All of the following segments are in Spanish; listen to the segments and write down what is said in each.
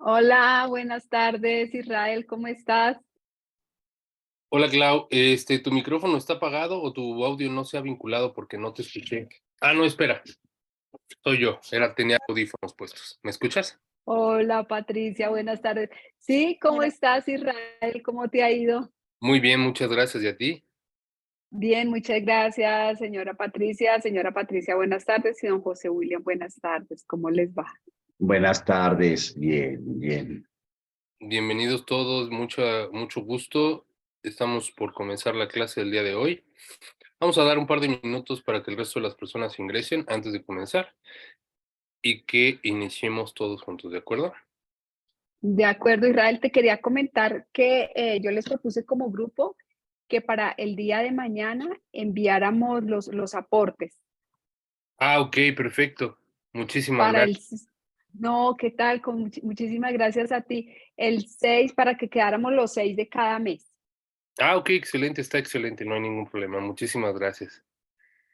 Hola, buenas tardes, Israel, ¿cómo estás? Hola, Clau. ¿Tu micrófono está apagado o tu audio no se ha vinculado porque no te escuché? Ah, no, espera, soy yo. Tenía audífonos puestos. ¿Me escuchas? Hola, Patricia, buenas tardes. Sí, ¿cómo estás, Israel? ¿Cómo te ha ido? Muy bien, muchas gracias. ¿Y a ti? Bien, muchas gracias, señora Patricia. Señora Patricia, buenas tardes. Y don José William, buenas tardes. ¿Cómo les va? Buenas tardes, bien, bien. Bienvenidos todos, mucho gusto. Estamos por comenzar la clase del día de hoy. Vamos a dar un par de minutos para que el resto de las personas ingresen antes de comenzar y que iniciemos todos juntos, ¿de acuerdo? De acuerdo, Israel, te quería comentar que yo les propuse como grupo que para el día de mañana enviáramos los aportes. Ah, ok, perfecto. Muchísimas Para el gracias. s No, ¿qué tal? Con muchísimas gracias a ti. El 6 para que quedáramos los 6 de cada mes. Ah, ok, excelente, está excelente, no hay ningún problema. Muchísimas gracias.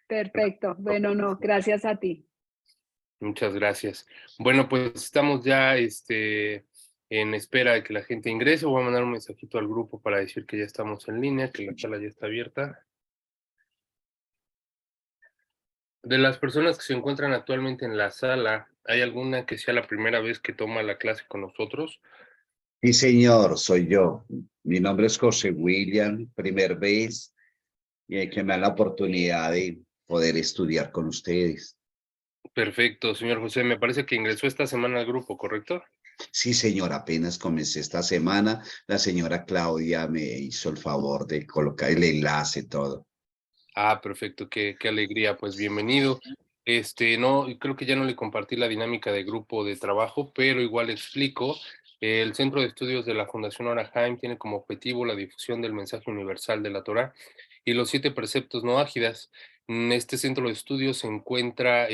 Perfecto. Bueno, no, gracias a ti. Muchas gracias. Bueno, pues estamos ya en espera de que la gente ingrese. Voy a mandar un mensajito al grupo para decir que ya estamos en línea, que la sala ya está abierta. De las personas que se encuentran actualmente en la sala, ¿hay alguna que sea la primera vez que toma la clase con nosotros? Sí, señor, soy yo. Mi nombre es José William, primer vez que me dan la oportunidad de poder estudiar con ustedes. Perfecto, señor José. Me parece que ingresó esta semana al grupo, ¿correcto? Sí, señor, apenas comencé esta semana. La señora Claudia me hizo el favor de colocar el enlace, todo. Ah, perfecto, qué alegría, pues bienvenido. No, creo que ya no le compartí la dinámica de grupo de trabajo, pero igual explico. El Centro de Estudios de la Fundación Orahaim tiene como objetivo la difusión del mensaje universal de la Torá y los 7 preceptos no ágidas. Este centro de estudios se encuentra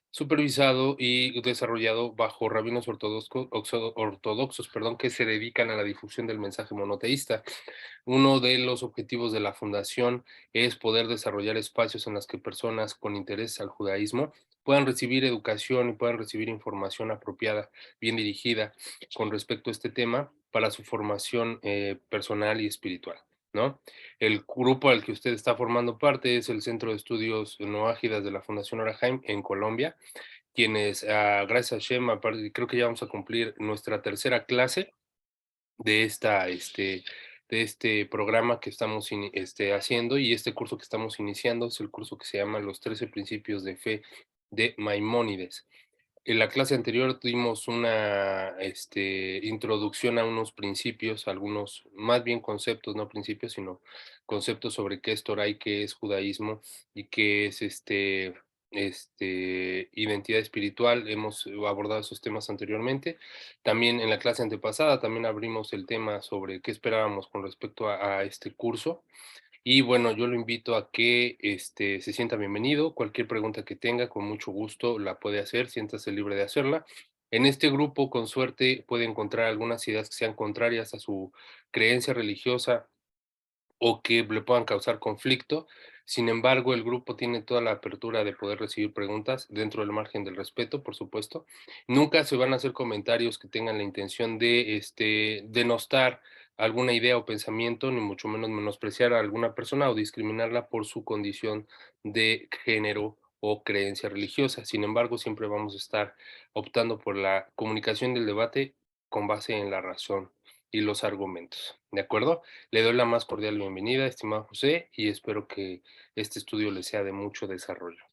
supervisado y desarrollado bajo rabinos ortodoxos, perdón, que se dedican a la difusión del mensaje monoteísta. Uno de los objetivos de la fundación es poder desarrollar espacios en los que personas con interés al judaísmo puedan recibir educación y puedan recibir información apropiada, bien dirigida con respecto a este tema para su formación personal y espiritual, ¿no? El grupo al que usted está formando parte es el Centro de Estudios No Ágidas de la Fundación Orahaim en Colombia, quienes, gracias a Shem, creo que ya vamos a cumplir nuestra tercera clase de este programa que estamos haciendo, y este curso que estamos iniciando es el curso que se llama Los 13 Principios de Fe de Maimónides. En la clase anterior tuvimos una introducción a unos principios, algunos más bien conceptos, no principios, sino conceptos sobre qué es Torah y qué es judaísmo y qué es identidad espiritual. Hemos abordado esos temas anteriormente. También en la clase antepasada también abrimos el tema sobre qué esperábamos con respecto a este curso. Y bueno, yo lo invito a que se sienta bienvenido. Cualquier pregunta que tenga, con mucho gusto la puede hacer, siéntase libre de hacerla. En este grupo, con suerte, puede encontrar algunas ideas que sean contrarias a su creencia religiosa o que le puedan causar conflicto. Sin embargo, el grupo tiene toda la apertura de poder recibir preguntas dentro del margen del respeto, por supuesto. Nunca se van a hacer comentarios que tengan la intención de denostar alguna idea o pensamiento, ni mucho menos menospreciar a alguna persona o discriminarla por su condición de género o creencia religiosa. Sin embargo, siempre vamos a estar optando por la comunicación del debate con base en la razón y los argumentos. ¿De acuerdo? Le doy la más cordial bienvenida, estimado José, y espero que este estudio le sea de mucho desarrollo.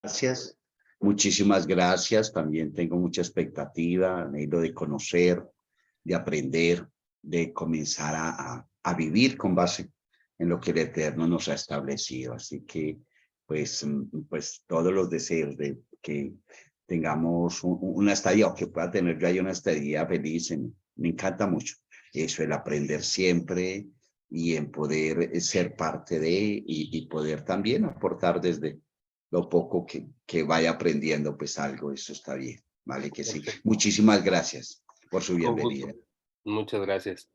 Gracias, muchísimas gracias. También tengo mucha expectativa, anhelo de conocer, de aprender, de comenzar a vivir con base en lo que el Eterno nos ha establecido. Así que, pues, pues todos los deseos de que tengamos una estadía o que pueda tener yo ahí una estadía feliz, me encanta mucho. Eso, el aprender siempre y en poder ser parte de y poder también aportar desde lo poco que vaya aprendiendo, pues algo, eso está bien, ¿vale? Que sí. Perfecto. Muchísimas gracias por su Con bienvenida. gusto. Muchas gracias.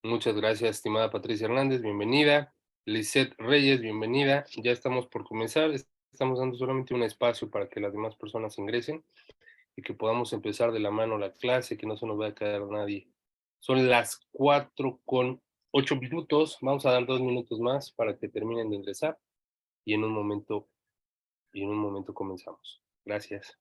Muchas gracias, estimada Patricia Hernández, bienvenida. Lisette Reyes, bienvenida. Ya estamos por comenzar. Estamos dando solamente un espacio para que las demás personas ingresen. y que podamos empezar de la mano la clase, que no se nos vaya a caer nadie. Son las 4:08. Vamos a dar 2 minutos más para que terminen de ingresar y en un momento comenzamos. Gracias.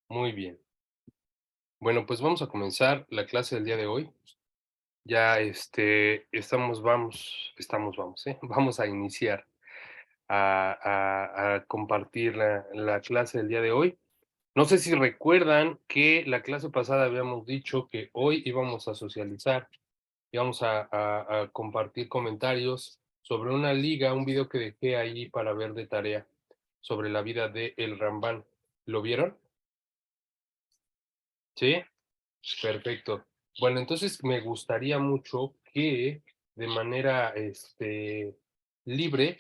Muy bien. Bueno, pues vamos a comenzar la clase del día de hoy. Ya vamos a iniciar a compartir la clase del día de hoy. No sé si recuerdan que la clase pasada habíamos dicho que hoy íbamos a socializar, íbamos a compartir comentarios sobre una liga, un video que dejé ahí para ver de tarea sobre la vida de El Rambán. ¿Lo vieron? ¿Sí? Perfecto. Bueno, entonces me gustaría mucho que de manera libre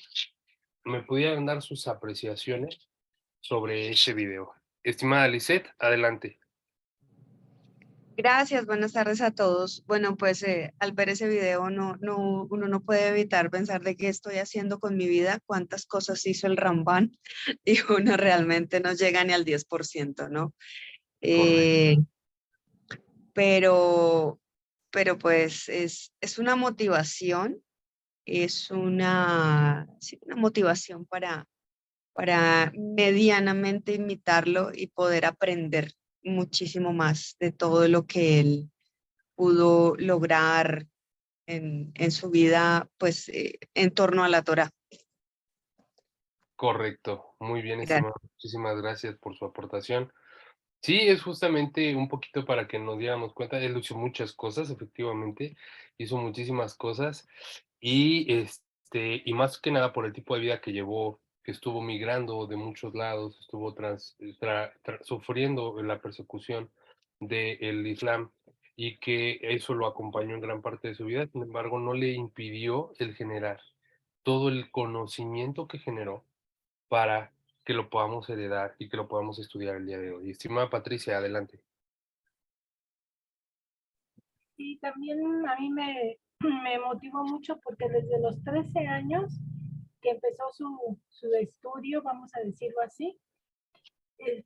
me pudieran dar sus apreciaciones sobre ese video. Estimada Lisette, adelante. Gracias, buenas tardes a todos. Bueno, pues al ver ese video uno no puede evitar pensar de qué estoy haciendo con mi vida, cuántas cosas hizo el Rambán y uno realmente no llega ni al 10%, ¿no? Correcto. Pero, pero pues es una motivación, sí, una motivación para medianamente imitarlo y poder aprender muchísimo más de todo lo que él pudo lograr en su vida, pues en torno a la Torá. Correcto. Muy bien, Gracias. estimado. Muchísimas gracias por su aportación. Sí, es justamente un poquito para que nos diéramos cuenta. Él hizo muchas cosas, efectivamente, hizo muchísimas cosas y más que nada por el tipo de vida que llevó, que estuvo migrando de muchos lados, estuvo sufriendo la persecución del Islam y que eso lo acompañó en gran parte de su vida. Sin embargo, no le impidió el generar todo el conocimiento que generó para que lo podamos heredar y que lo podamos estudiar el día de hoy. Estimada Patricia, adelante. Sí, también a mí me motivó mucho porque desde los 13 años que empezó su estudio, vamos a decirlo así,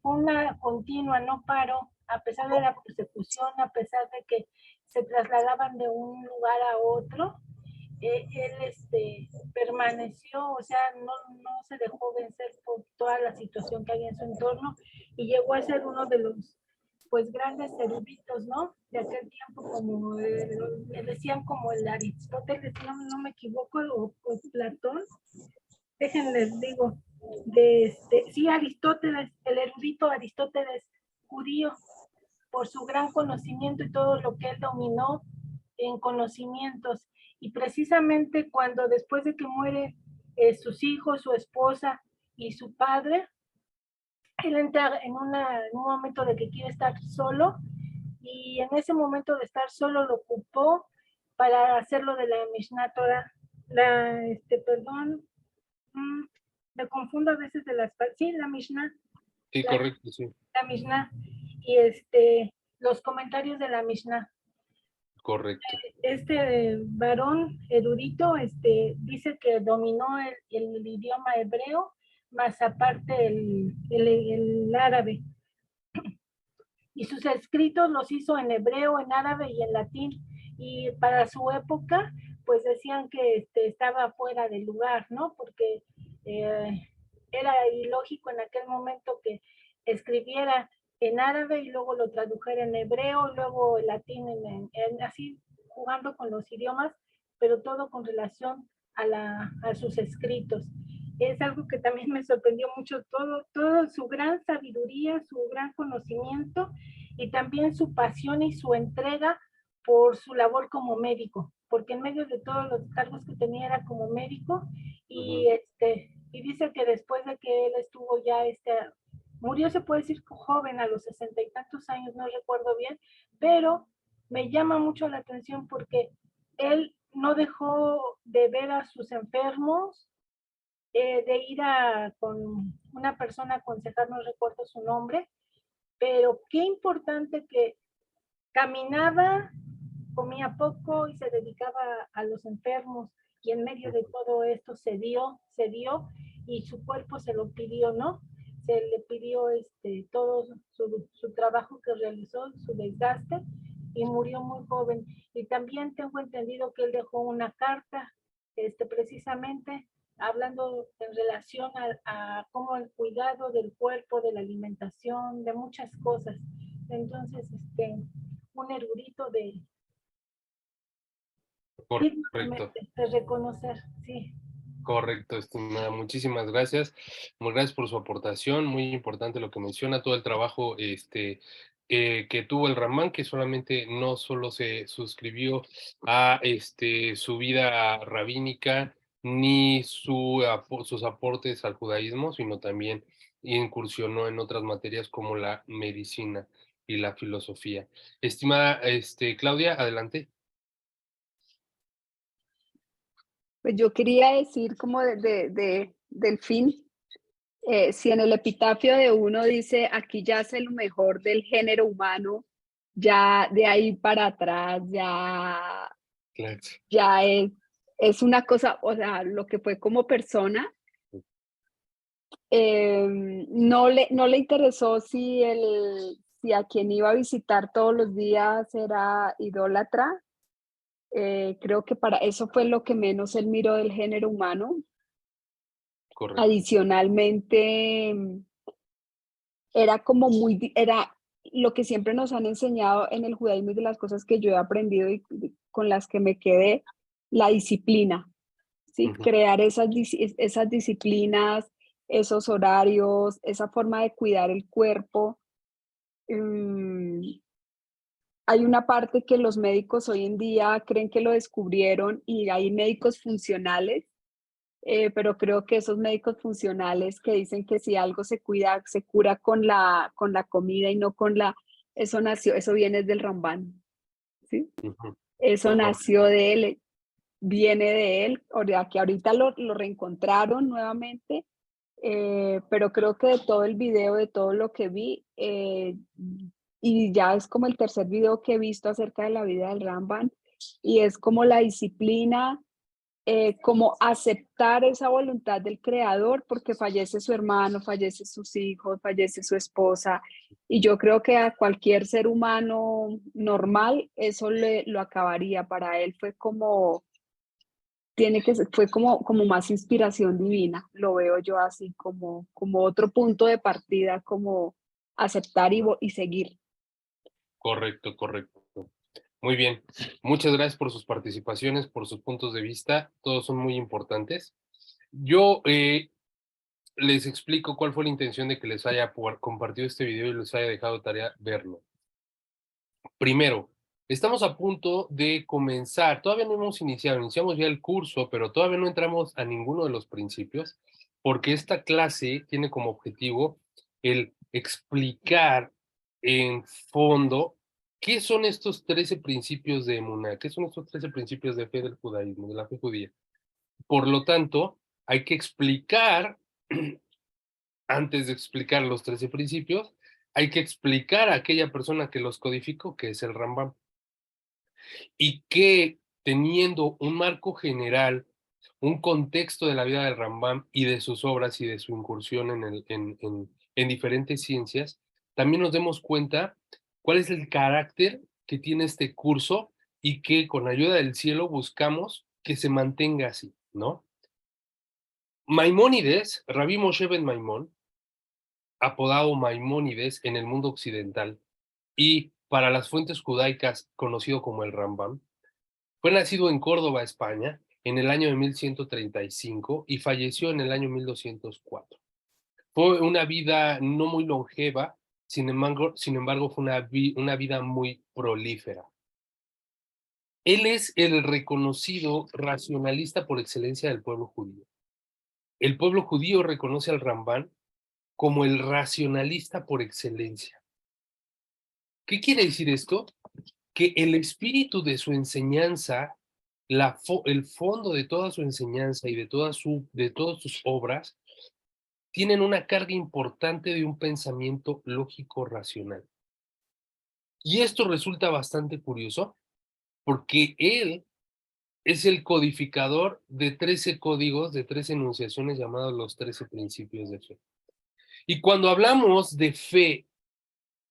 fue una continua, no paró, a pesar de la persecución, a pesar de que se trasladaban de un lugar a otro, él permaneció, o sea, no se dejó vencer por toda la situación que había en su entorno y llegó a ser uno de los pues grandes eruditos, ¿no? De aquel tiempo, como le decían como el Aristóteles, no me equivoco, o Platón, déjenles digo, sí, Aristóteles, el erudito Aristóteles judío, por su gran conocimiento y todo lo que él dominó en conocimientos. Y precisamente cuando después de que muere sus hijos, su esposa y su padre, él entra en un momento de que quiere estar solo, y en ese momento de estar solo lo ocupó para hacerlo de la Mishnah Torah, perdón, me confundo a veces de las, sí, la Mishnah. Sí, correcto, sí. La Mishnah, y los comentarios de la Mishnah. Correcto. Este varón erudito dice que dominó el idioma hebreo, más aparte el árabe. Y sus escritos los hizo en hebreo, en árabe y en latín. Y para su época, pues decían que estaba fuera de lugar, ¿no? Porque era ilógico en aquel momento que escribiera en árabe y luego lo tradujera en hebreo, luego el latín, así jugando con los idiomas, pero todo con relación a sus escritos. Es algo que también me sorprendió mucho, todo su gran sabiduría, su gran conocimiento y también su pasión y su entrega por su labor como médico, porque en medio de todos los cargos que tenía era como médico, y y dice que después de que él estuvo ya murió, se puede decir, joven, a los 60 y tantos años, no recuerdo bien, pero me llama mucho la atención porque él no dejó de ver a sus enfermos, de ir con una persona a aconsejar, no recuerdo su nombre, pero qué importante que caminaba, comía poco y se dedicaba a los enfermos, y en medio de todo esto se dio y su cuerpo se lo pidió, ¿no? Se le pidió todo su trabajo que realizó, su desgaste, y murió muy joven. Y también tengo entendido que él dejó una carta, precisamente hablando en relación a cómo el cuidado del cuerpo, de la alimentación, de muchas cosas. Entonces, un erudito Correcto. de reconocer, sí. Correcto, estimada. Muchísimas gracias. Muy gracias por su aportación. Muy importante lo que menciona, todo el trabajo que tuvo el Ramán, que solamente no solo se suscribió a su vida rabínica ni sus aportes al judaísmo, sino también incursionó en otras materias como la medicina y la filosofía. Estimada Claudia, adelante. Pues yo quería decir como del fin, si en el epitafio de uno dice, aquí yace lo mejor del género humano, ya de ahí para atrás, Claro. ya es una cosa, o sea, lo que fue como persona, no le interesó si a quien iba a visitar todos los días era idólatra. Creo que para eso fue lo que menos él miró del género humano. Correcto. Adicionalmente, era lo que siempre nos han enseñado en el judaísmo y de las cosas que yo he aprendido y con las que me quedé, la disciplina, ¿sí? Ujú. Crear esas disciplinas, esos horarios, esa forma de cuidar el cuerpo. Hay una parte que los médicos hoy en día creen que lo descubrieron y hay médicos funcionales, pero creo que esos médicos funcionales que dicen que si algo se cura con la comida y no con eso viene del Rambán, ¿sí? Ujú. Eso nació de él, viene de él, o sea, que ahorita lo reencontraron nuevamente, pero creo que de todo el video, de todo lo que vi, y ya es como el tercer video que he visto acerca de la vida del Rambán, y es como la disciplina, como aceptar esa voluntad del creador, porque fallece su hermano, fallece sus hijos, fallece su esposa, y yo creo que a cualquier ser humano normal eso lo acabaría. Para él fue como, fue como más inspiración divina, lo veo yo así, como otro punto de partida, como aceptar y seguir. Correcto, correcto. Muy bien. Muchas gracias por sus participaciones, por sus puntos de vista. Todos son muy importantes. Yo les explico cuál fue la intención de que les haya compartido este video y les haya dejado tarea verlo. Primero, estamos a punto de comenzar. Todavía no hemos iniciado. Iniciamos ya el curso, pero todavía no entramos a ninguno de los principios, porque esta clase tiene como objetivo el explicar en fondo qué son estos 13 principios de Emuná, qué son estos 13 principios de fe del judaísmo, de la fe judía. Por lo tanto, hay que explicar, antes de explicar los 13 principios, hay que explicar a aquella persona que los codificó, que es el Rambam, y que teniendo un marco general, un contexto de la vida del Rambam y de sus obras y de su incursión en diferentes ciencias, también nos demos cuenta cuál es el carácter que tiene este curso y que con ayuda del cielo buscamos que se mantenga así, ¿no? Maimónides, Rabí Moshe ben Maimón, apodado Maimónides en el mundo occidental y para las fuentes judaicas conocido como el Rambam, fue nacido en Córdoba, España, en el año de 1135 y falleció en el año 1204. Fue una vida no muy longeva, sin embargo fue una vida muy prolífera. Él es el reconocido racionalista por excelencia del pueblo judío. El pueblo judío reconoce al Rambam como el racionalista por excelencia. ¿Qué quiere decir esto? Que el espíritu de su enseñanza, el fondo de toda su enseñanza y de todas sus obras, tienen una carga importante de un pensamiento lógico racional. Y esto resulta bastante curioso porque él es el codificador de 13 códigos, de 13 enunciaciones llamados los 13 principios de fe. Y cuando hablamos de fe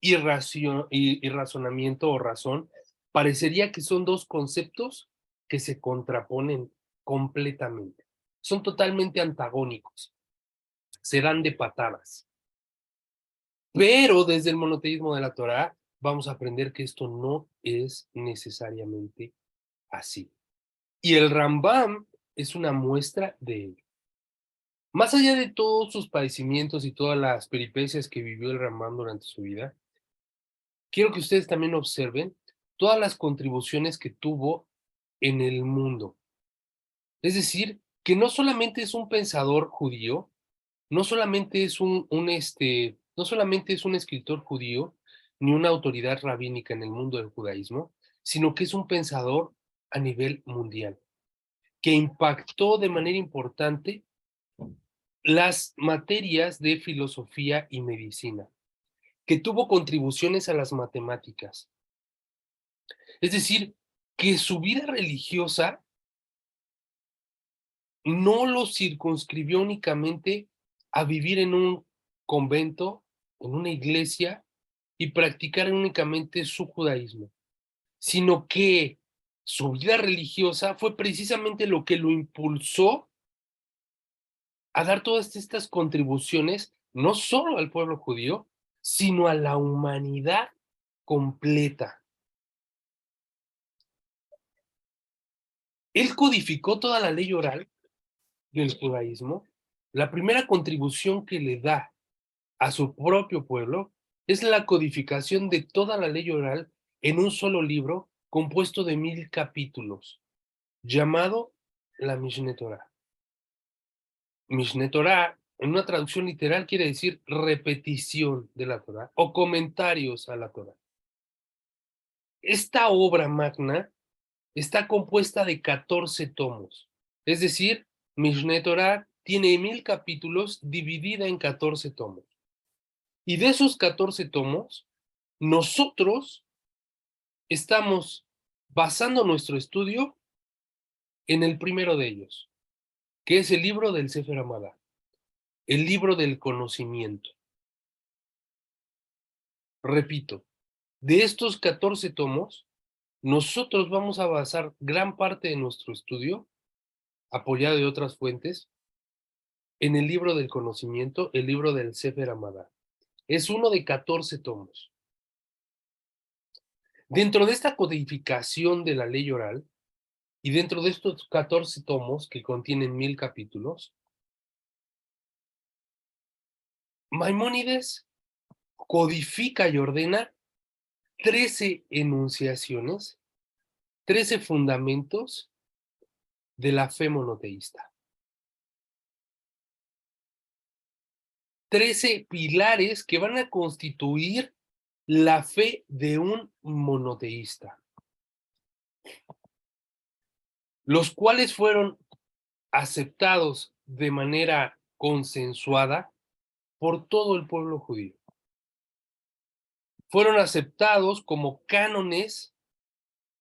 y razonamiento o razón, parecería que son dos conceptos que se contraponen completamente. Son totalmente antagónicos. Se dan de patadas. Pero desde el monoteísmo de la Torá vamos a aprender que esto no es necesariamente así. Y el Rambam es una muestra de ello. Más allá de todos sus padecimientos y todas las peripecias que vivió el Rambam durante su vida, quiero que ustedes también observen todas las contribuciones que tuvo en el mundo. Es decir, que no solamente es un pensador judío, no solamente es no solamente es un escritor judío, ni una autoridad rabínica en el mundo del judaísmo, sino que es un pensador a nivel mundial, que impactó de manera importante las materias de filosofía y medicina, que tuvo contribuciones a las matemáticas. Es decir, que su vida religiosa no lo circunscribió únicamente a vivir en un convento, en una iglesia y practicar únicamente su judaísmo, sino que su vida religiosa fue precisamente lo que lo impulsó a dar todas estas contribuciones, no solo al pueblo judío, sino a la humanidad completa. Él codificó toda la ley oral del judaísmo. La primera contribución que le da a su propio pueblo es la codificación de toda la ley oral en un solo libro compuesto de 1000 capítulos, llamado la Mishneh Torah. Mishneh Torah, en una traducción literal, quiere decir repetición de la Torah o comentarios a la Torah. Esta obra magna está compuesta de 14 tomos, es decir, Mishneh Torah tiene 1000 capítulos dividida en 14 tomos. Y de esos 14 tomos, nosotros estamos basando nuestro estudio en el primero de ellos, que es el libro del Sefer Hamadá, el libro del conocimiento. Repito, de estos 14 tomos, nosotros vamos a basar gran parte de nuestro estudio, apoyado de otras fuentes, en el libro del conocimiento, el libro del Sefer Hamadá. Es uno de 14 tomos. Dentro de esta codificación de la ley oral, y dentro de estos 14 tomos que contienen 1000 capítulos, Maimónides codifica y ordena 13 enunciaciones, 13 fundamentos de la fe monoteísta. 13 pilares que van a constituir la fe de un monoteísta, los cuales fueron aceptados de manera consensuada por todo el pueblo judío. Fueron aceptados como cánones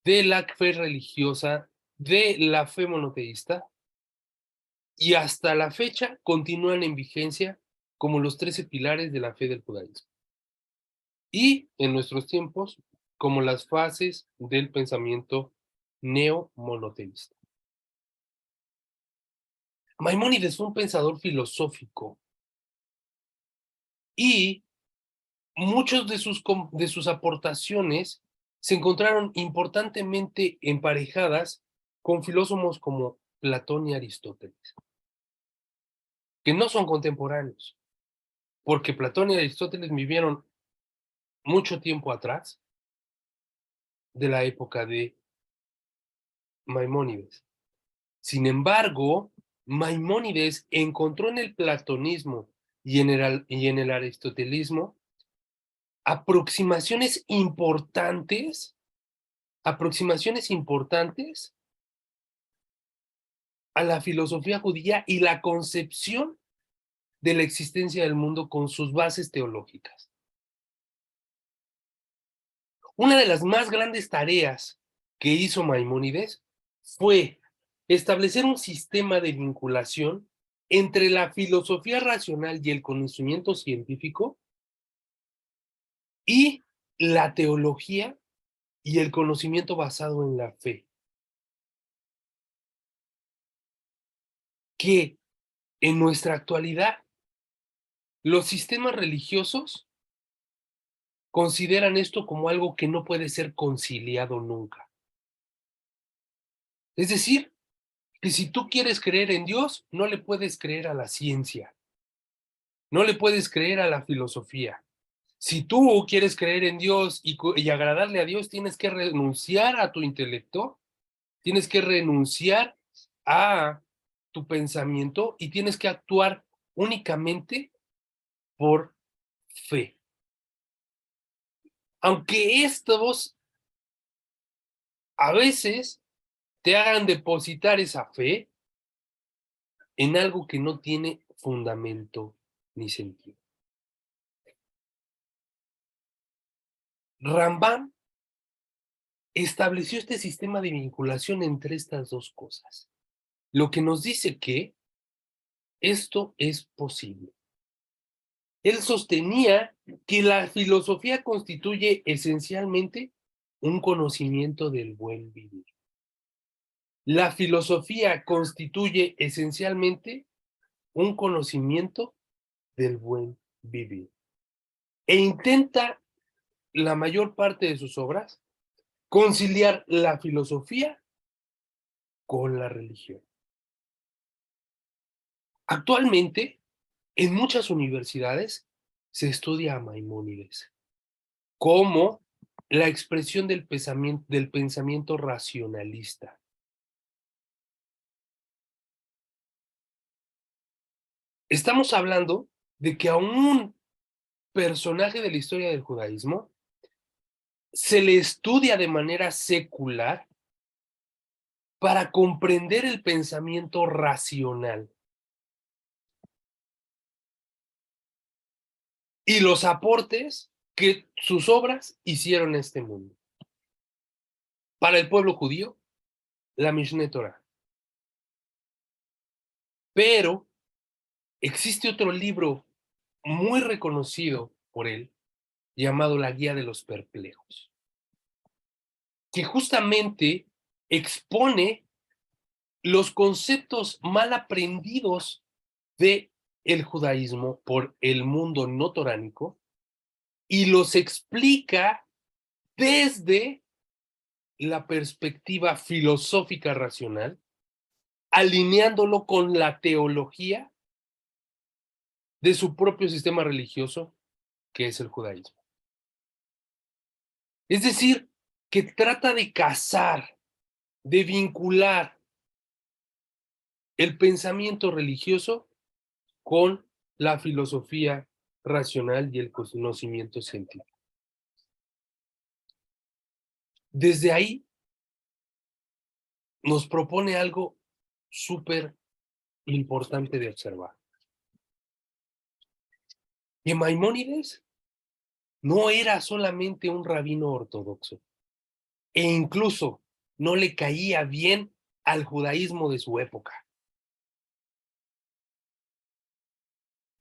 de la fe religiosa, de la fe monoteísta, y hasta la fecha continúan en vigencia como los 13 pilares de la fe del judaísmo. Y en nuestros tiempos, como las fases del pensamiento neo-monoteísta. Maimónides fue un pensador filosófico y muchos de sus aportaciones se encontraron importantemente emparejadas con filósofos como Platón y Aristóteles, que no son contemporáneos, porque Platón y Aristóteles vivieron mucho tiempo atrás de la época de Maimónides. Sin embargo, Maimónides encontró en el platonismo y en el aristotelismo aproximaciones importantes a la filosofía judía y la concepción de la existencia del mundo con sus bases teológicas. Una de las más grandes tareas que hizo Maimónides fue establecer un sistema de vinculación entre la filosofía racional y el conocimiento científico y la teología y el conocimiento basado en la fe. Que en nuestra actualidad los sistemas religiosos consideran esto como algo que no puede ser conciliado nunca. Es decir, que si tú quieres creer en Dios, no le puedes creer a la ciencia, no le puedes creer a la filosofía. Si tú quieres creer en Dios y agradarle a Dios, tienes que renunciar a tu intelecto, tienes que renunciar a tu pensamiento y tienes que actuar únicamente por fe. Aunque estos a veces te hagan depositar esa fe en algo que no tiene fundamento ni sentido. Rambam estableció este sistema de vinculación entre estas dos cosas, lo que nos dice que esto es posible. Él sostenía que la filosofía constituye esencialmente un conocimiento del buen vivir. La filosofía constituye esencialmente un conocimiento del buen vivir. E intenta, la mayor parte de sus obras, conciliar la filosofía con la religión. Actualmente, en muchas universidades se estudia a Maimónides como la expresión del pensamiento racionalista. Estamos hablando de que a un personaje de la historia del judaísmo se le estudia de manera secular para comprender el pensamiento racional y los aportes que sus obras hicieron a este mundo. Para el pueblo judío, la Mishneh Torah. Pero existe otro libro muy reconocido por él, llamado La Guía de los Perplejos, que justamente expone los conceptos mal aprendidos de el judaísmo por el mundo no toránico y los explica desde la perspectiva filosófica racional, alineándolo con la teología de su propio sistema religioso, que es el judaísmo. Es decir, que trata de casar, de vincular el pensamiento religioso con la filosofía racional y el conocimiento científico. Desde ahí nos propone algo súper importante de observar. Que Maimónides no era solamente un rabino ortodoxo, e incluso no le caía bien al judaísmo de su época.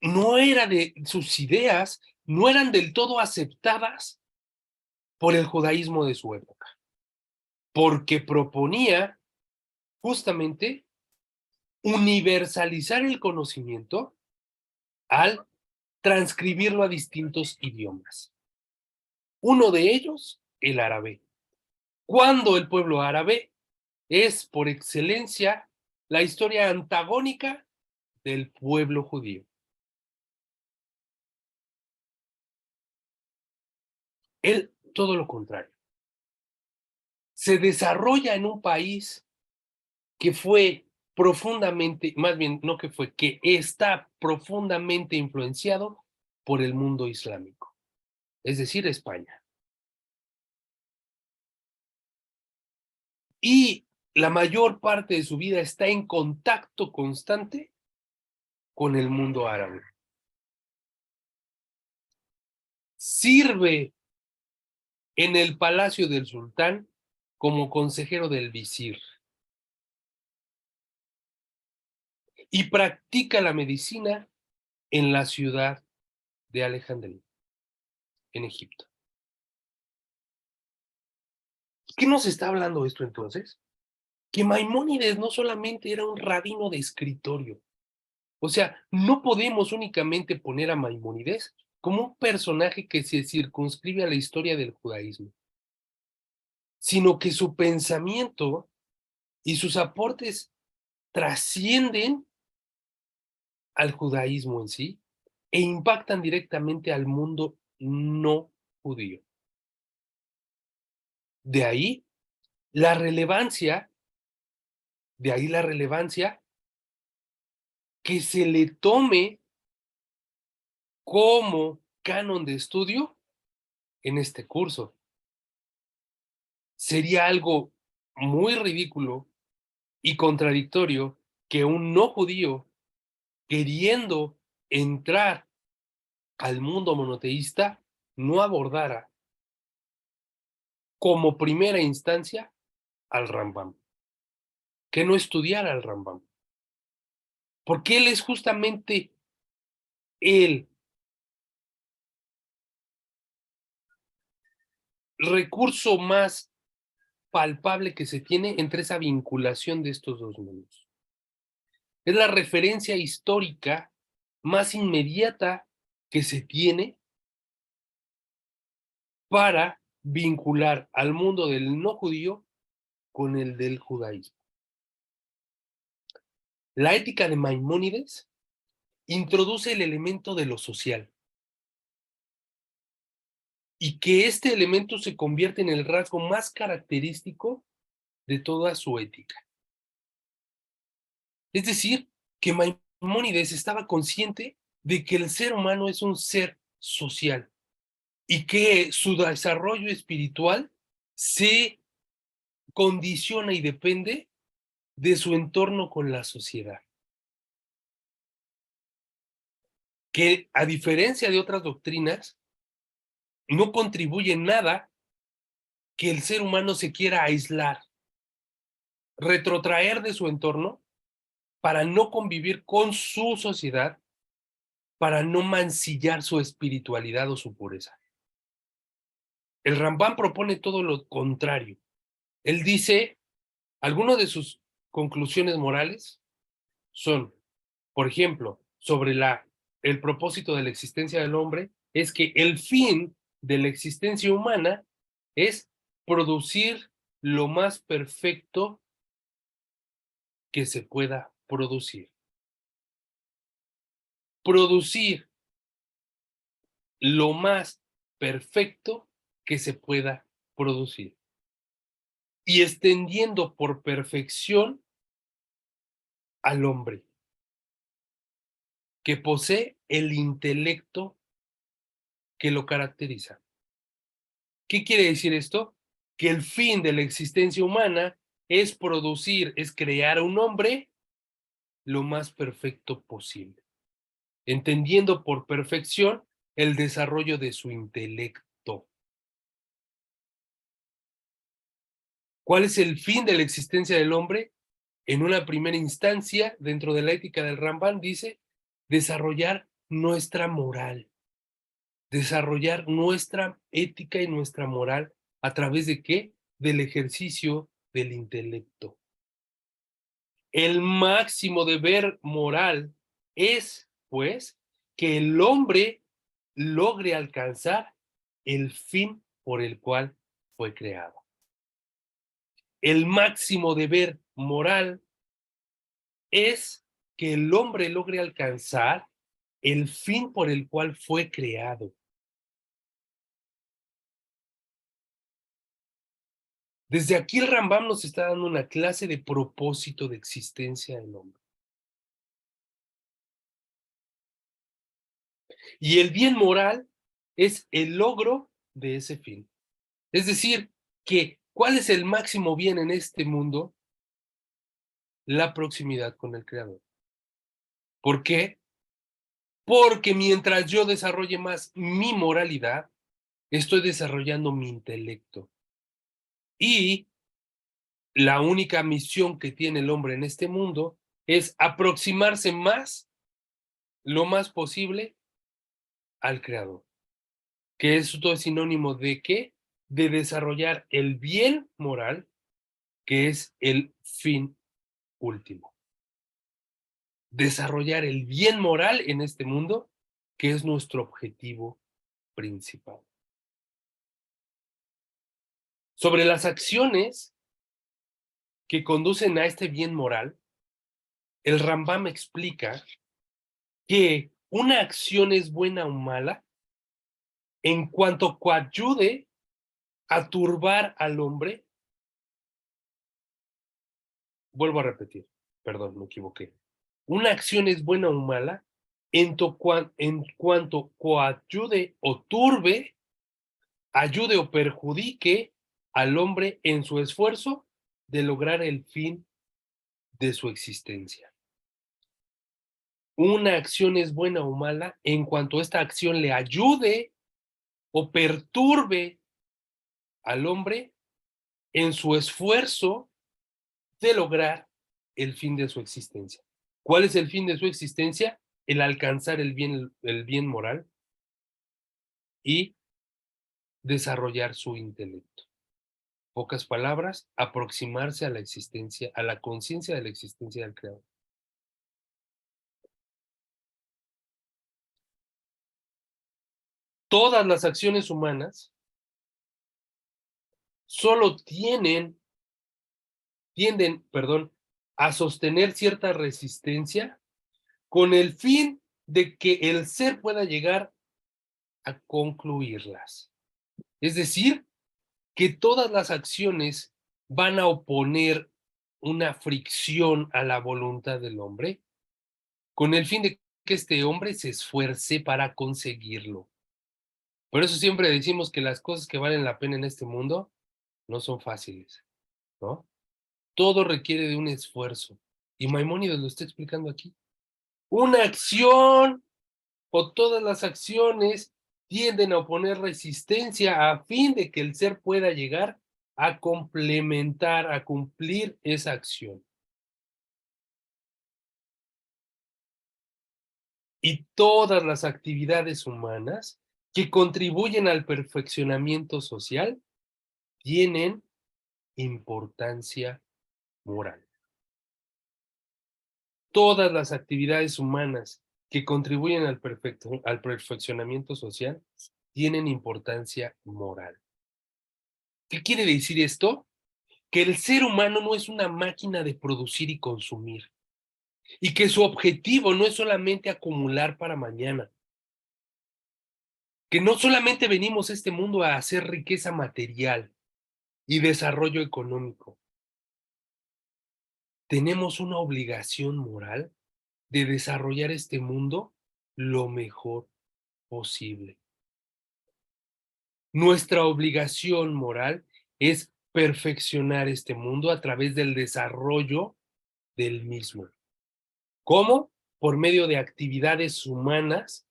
No era de sus ideas, no eran del todo aceptadas por el judaísmo de su época, porque proponía justamente universalizar el conocimiento al transcribirlo a distintos idiomas. Uno de ellos, el árabe. Cuando el pueblo árabe es, por excelencia, la historia antagónica del pueblo judío. Él, todo lo contrario. Se desarrolla en un país que fue profundamente, más bien, no que fue, que está profundamente influenciado por el mundo islámico, es decir, España. Y la mayor parte de su vida está en contacto constante con el mundo árabe. Sirve en el palacio del sultán como consejero del visir y practica la medicina en la ciudad de Alejandría, en Egipto. ¿Qué nos está hablando esto entonces? Que Maimónides no solamente era un rabino de escritorio. O sea, no podemos únicamente poner a Maimónides como un personaje que se circunscribe a la historia del judaísmo, sino que su pensamiento y sus aportes trascienden al judaísmo en sí e impactan directamente al mundo no judío. De ahí la relevancia, de ahí la relevancia que se le tome como canon de estudio en este curso. Sería algo muy ridículo y contradictorio que un no judío, queriendo entrar al mundo monoteísta, no abordara como primera instancia al Rambam, que no estudiara al Rambam, porque él es justamente el recurso más palpable que se tiene entre esa vinculación de estos dos mundos. Es la referencia histórica más inmediata que se tiene para vincular al mundo del no judío con el del judaísmo. La ética de Maimónides introduce el elemento de lo social y que este elemento se convierte en el rasgo más característico de toda su ética. Es decir, que Maimónides estaba consciente de que el ser humano es un ser social y que su desarrollo espiritual se condiciona y depende de su entorno con la sociedad. Que a diferencia de otras doctrinas, no contribuye en nada que el ser humano se quiera aislar, retrotraer de su entorno para no convivir con su sociedad, para no mancillar su espiritualidad o su pureza. El Rambam propone todo lo contrario. Él dice, algunas de sus conclusiones morales son, por ejemplo, sobre el propósito de la existencia del hombre, es que el fin de la existencia humana es producir lo más perfecto que se pueda producir. Producir lo más perfecto que se pueda producir. Y extendiendo por perfección al hombre, que posee el intelecto que lo caracteriza. ¿Qué quiere decir esto? Que el fin de la existencia humana es producir, es crear un hombre lo más perfecto posible, entendiendo por perfección el desarrollo de su intelecto. ¿Cuál es el fin de la existencia del hombre? En una primera instancia, dentro de la ética del Rambam, dice desarrollar nuestra moral, desarrollar nuestra ética y nuestra moral a través de ¿qué? Del ejercicio del intelecto. El máximo deber moral es, pues, que el hombre logre alcanzar el fin por el cual fue creado. El máximo deber moral es que el hombre logre alcanzar el fin por el cual fue creado. Desde aquí el Rambam nos está dando una clase de propósito de existencia del hombre. Y el bien moral es el logro de ese fin. Es decir, que ¿cuál es el máximo bien en este mundo? La proximidad con el Creador. ¿Por qué? Porque mientras yo desarrolle más mi moralidad, estoy desarrollando mi intelecto. Y la única misión que tiene el hombre en este mundo es aproximarse lo más posible, al Creador. Que esto es sinónimo de ¿qué? De desarrollar el bien moral, que es el fin último. Desarrollar el bien moral en este mundo, que es nuestro objetivo principal. Sobre las acciones que conducen a este bien moral, el Rambam explica que una acción es buena o mala en cuanto coadyuve a turbar al hombre. Vuelvo a repetir, perdón, me equivoqué. Una acción es buena o mala en cuanto coadyuve o turbe, ayude o perjudique al hombre en su esfuerzo de lograr el fin de su existencia. Una acción es buena o mala en cuanto esta acción le ayude o perturbe al hombre en su esfuerzo de lograr el fin de su existencia. ¿Cuál es el fin de su existencia? El alcanzar el bien moral y desarrollar su intelecto. Pocas palabras, aproximarse a la existencia, a la conciencia de la existencia del Creador. Todas las acciones humanas solo tienden, a sostener cierta resistencia con el fin de que el ser pueda llegar a concluirlas. Es decir, que todas las acciones van a oponer una fricción a la voluntad del hombre con el fin de que este hombre se esfuerce para conseguirlo. Por eso siempre decimos que las cosas que valen la pena en este mundo no son fáciles, ¿no? Todo requiere de un esfuerzo. Y Maimónides lo está explicando aquí. Una acción o todas las acciones tienden a oponer resistencia a fin de que el ser pueda llegar a complementar, a cumplir esa acción. y todas las actividades humanas que contribuyen al perfeccionamiento social tienen importancia moral. Todas las actividades humanas que contribuyen al perfeccionamiento social tienen importancia moral. ¿Qué quiere decir esto? Que el ser humano no es una máquina de producir y consumir, y que su objetivo no es solamente acumular para mañana, que no solamente venimos a este mundo a hacer riqueza material y desarrollo económico. Tenemos una obligación moral de desarrollar este mundo lo mejor posible. Nuestra obligación moral es perfeccionar este mundo a través del desarrollo del mismo. ¿Cómo? Por medio de actividades humanas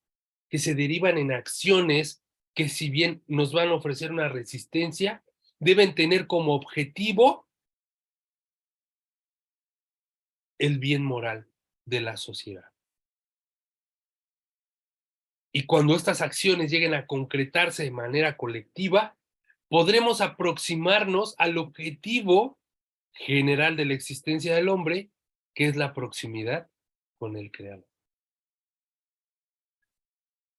que se derivan en acciones que, si bien nos van a ofrecer una resistencia, deben tener como objetivo el bien moral de la sociedad. Y cuando estas acciones lleguen a concretarse de manera colectiva, podremos aproximarnos al objetivo general de la existencia del hombre, que es la proximidad con el Creador.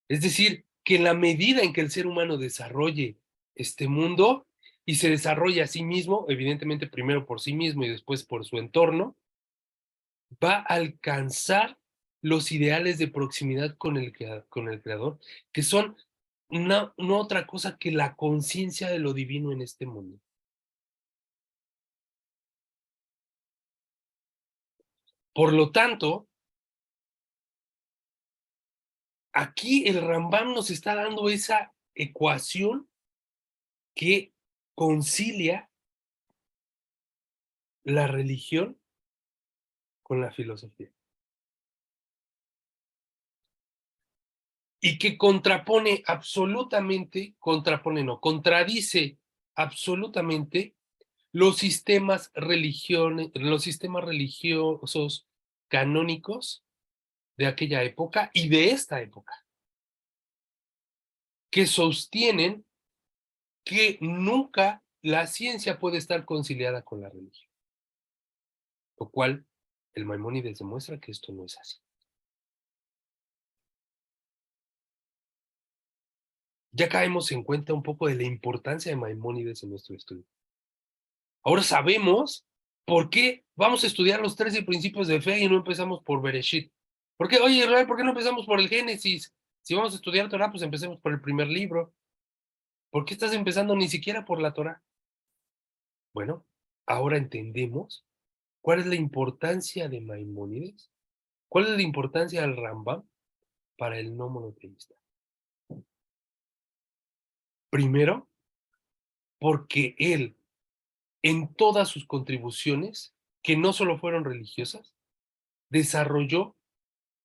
Es decir, que en la medida en que el ser humano desarrolle este mundo y se desarrolle a sí mismo, evidentemente primero por sí mismo y después por su entorno, va a alcanzar los ideales de proximidad con el Creador, que son no otra cosa que la conciencia de lo divino en este mundo. Por lo tanto, aquí el Rambam nos está dando esa ecuación que concilia la religión con la filosofía. Y que contradice absolutamente los sistemas religiosos canónicos de aquella época y de esta época, que sostienen que nunca la ciencia puede estar conciliada con la religión, lo cual el Maimónides demuestra que esto no es así. Ya caemos en cuenta un poco de la importancia de Maimónides en nuestro estudio. Ahora sabemos por qué vamos a estudiar los 13 principios de fe y no empezamos por Bereshit. ¿Por qué? Oye, Israel, ¿por qué no empezamos por el Génesis? Si vamos a estudiar Torah, pues empecemos por el primer libro. ¿Por qué estás empezando ni siquiera por la Torah? Bueno, ahora entendemos cuál es la importancia de Maimónides, cuál es la importancia del Rambam para el no monoteísta. Primero, porque él, en todas sus contribuciones, que no solo fueron religiosas, desarrolló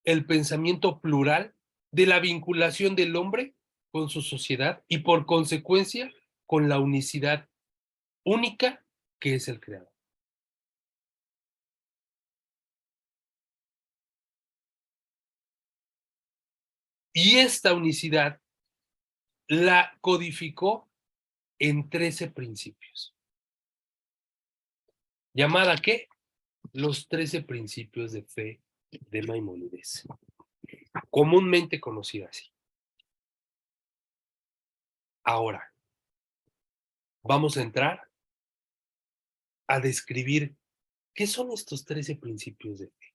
el pensamiento plural de la vinculación del hombre con su sociedad y, por consecuencia, con la unicidad única que es el Creador. Y esta unicidad la codificó en 13 principios. ¿Llamada qué? Los 13 principios de fe de Maimónides, comúnmente conocida así. Ahora, vamos a entrar a describir qué son estos 13 principios de fe.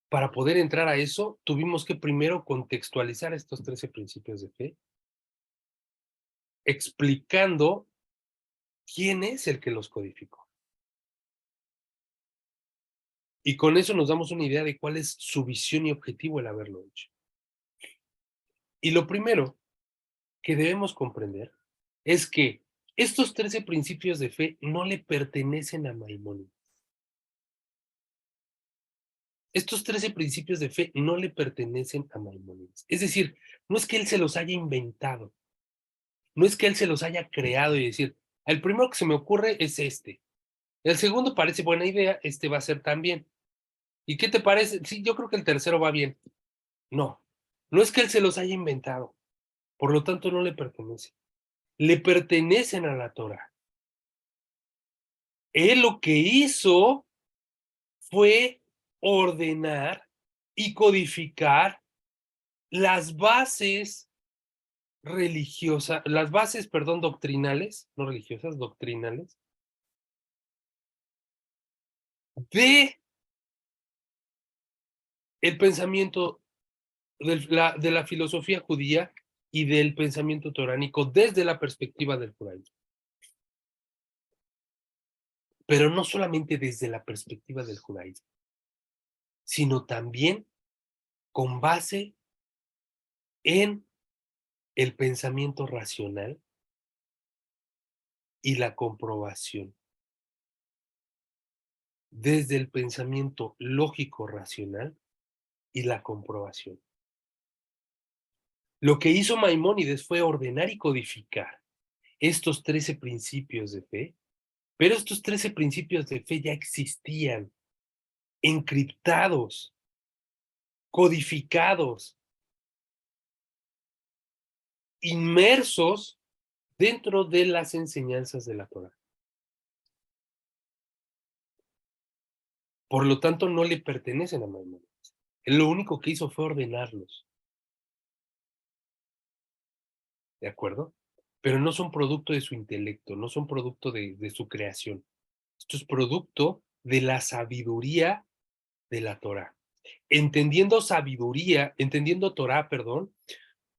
Para poder entrar a eso, tuvimos que primero contextualizar estos 13 principios de fe, explicando quién es el que los codificó. Y con eso nos damos una idea de cuál es su visión y objetivo el haberlo hecho. Y lo primero que debemos comprender es que estos 13 principios de fe no le pertenecen a Maimónides. Estos 13 principios de fe no le pertenecen a Maimónides. Es decir, no es que él se los haya inventado, no es que él se los haya creado y decir, el primero que se me ocurre es este. El segundo parece buena idea, este va a ser también. ¿Y qué te parece? Sí, yo creo que el tercero va bien. No, no es que él se los haya inventado, por lo tanto no le pertenece. Le pertenecen a la Torah. Él lo que hizo fue ordenar y codificar las bases religiosas, las bases, perdón, doctrinales, no religiosas, doctrinales, de el pensamiento de la filosofía judía y del pensamiento toránico desde la perspectiva del judaísmo. Pero no solamente desde la perspectiva del judaísmo, sino también con base en el pensamiento racional y la comprobación. Desde el pensamiento lógico racional y la comprobación. Lo que hizo Maimónides fue ordenar y codificar estos 13 principios de fe, pero estos 13 principios de fe ya existían, encriptados, codificados, inmersos dentro de las enseñanzas de la Torá. Por lo tanto, no le pertenecen a Maimónides. Él lo único que hizo fue ordenarlos. ¿De acuerdo? Pero no son producto de su intelecto, no son producto de su creación. Esto es producto de la sabiduría de la Torá. Entendiendo sabiduría, entendiendo Torá, perdón,